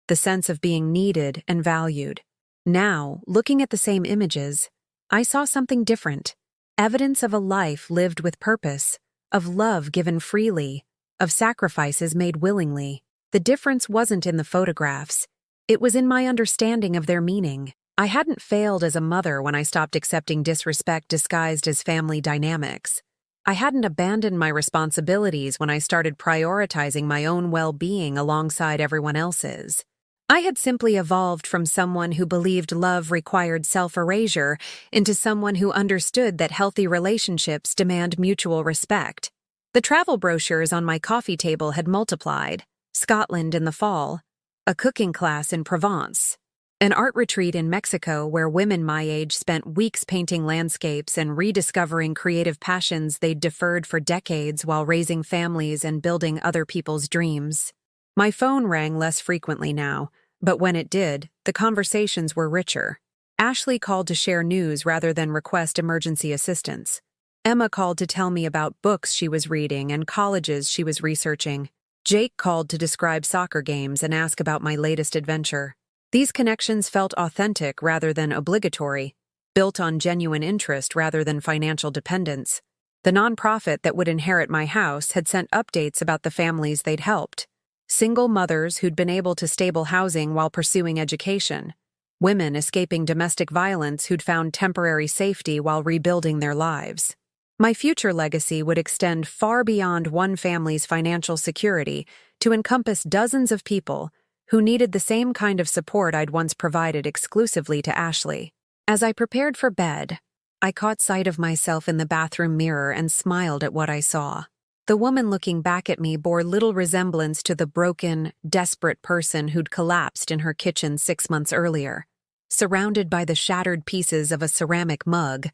the sense of being needed and valued. Now, looking at the same images, I saw something different: evidence of a life lived with purpose, of love given freely, of sacrifices made willingly. The difference wasn't in the photographs. It was in my understanding of their meaning. I hadn't failed as a mother when I stopped accepting disrespect disguised as family dynamics. I hadn't abandoned my responsibilities when I started prioritizing my own well-being alongside everyone else's. I had simply evolved from someone who believed love required self-erasure into someone who understood that healthy relationships demand mutual respect. The travel brochures on my coffee table had multiplied: Scotland in the fall, a cooking class in Provence, an art retreat in Mexico where women my age spent weeks painting landscapes and rediscovering creative passions they'd deferred for decades while raising families and building other people's dreams. My phone rang less frequently now, but when it did, the conversations were richer. Ashley called to share news rather than request emergency assistance. Emma called to tell me about books she was reading and colleges she was researching. Jake called to describe soccer games and ask about my latest adventure. These connections felt authentic rather than obligatory, built on genuine interest rather than financial dependence. The nonprofit that would inherit my house had sent updates about the families they'd helped: single mothers who'd been able to stable housing while pursuing education, women escaping domestic violence who'd found temporary safety while rebuilding their lives. My future legacy would extend far beyond one family's financial security to encompass dozens of people who needed the same kind of support I'd once provided exclusively to Ashley. As I prepared for bed, I caught sight of myself in the bathroom mirror and smiled at what I saw. The woman looking back at me bore little resemblance to the broken, desperate person who'd collapsed in her kitchen 6 months earlier, surrounded by the shattered pieces of a ceramic mug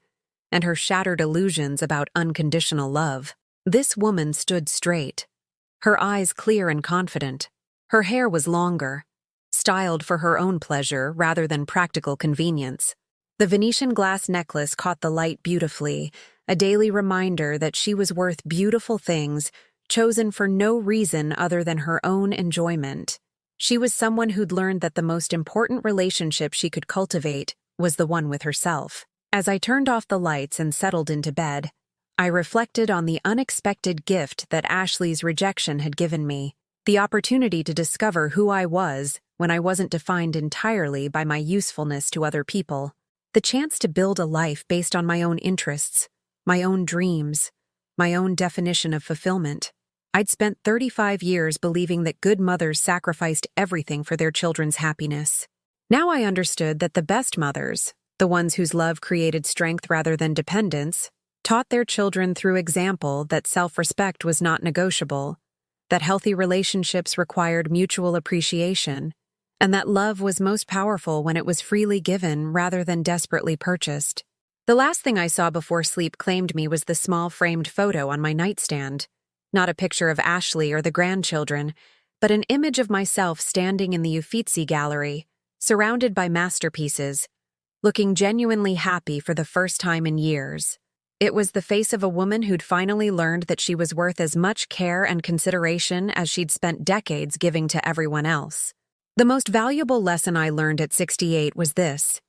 and her shattered illusions about unconditional love. This woman stood straight, her eyes clear and confident. Her hair was longer, styled for her own pleasure rather than practical convenience. The Venetian glass necklace caught the light beautifully, a daily reminder that she was worth beautiful things, chosen for no reason other than her own enjoyment. She was someone who'd learned that the most important relationship she could cultivate was the one with herself. As I turned off the lights and settled into bed, I reflected on the unexpected gift that Ashley's rejection had given me: the opportunity to discover who I was when I wasn't defined entirely by my usefulness to other people, the chance to build a life based on my own interests, my own dreams, my own definition of fulfillment. I'd spent 35 years believing that good mothers sacrificed everything for their children's happiness. Now I understood that the best mothers, the ones whose love created strength rather than dependence, taught their children through example that self-respect was not negotiable, that healthy relationships required mutual appreciation, and that love was most powerful when it was freely given rather than desperately purchased. The last thing I saw before sleep claimed me was the small framed photo on my nightstand. Not a picture of Ashley or the grandchildren, but an image of myself standing in the Uffizi Gallery, surrounded by masterpieces, looking genuinely happy for the first time in years. It was the face of a woman who'd finally learned that she was worth as much care and consideration as she'd spent decades giving to everyone else. The most valuable lesson I learned at 68 was this: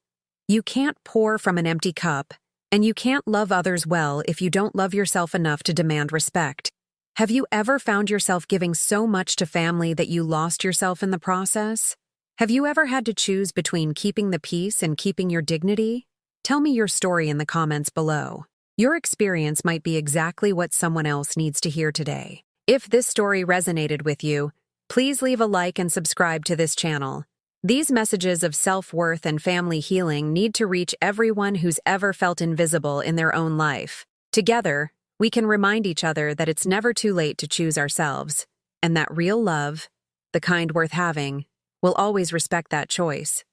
you can't pour from an empty cup, and you can't love others well if you don't love yourself enough to demand respect. Have you ever found yourself giving so much to family that you lost yourself in the process? Have you ever had to choose between keeping the peace and keeping your dignity? Tell me your story in the comments below. Your experience might be exactly what someone else needs to hear today. If this story resonated with you, please leave a like and subscribe to this channel. These messages of self-worth and family healing need to reach everyone who's ever felt invisible in their own life. Together, we can remind each other that it's never too late to choose ourselves, and that real love, the kind worth having, will always respect that choice.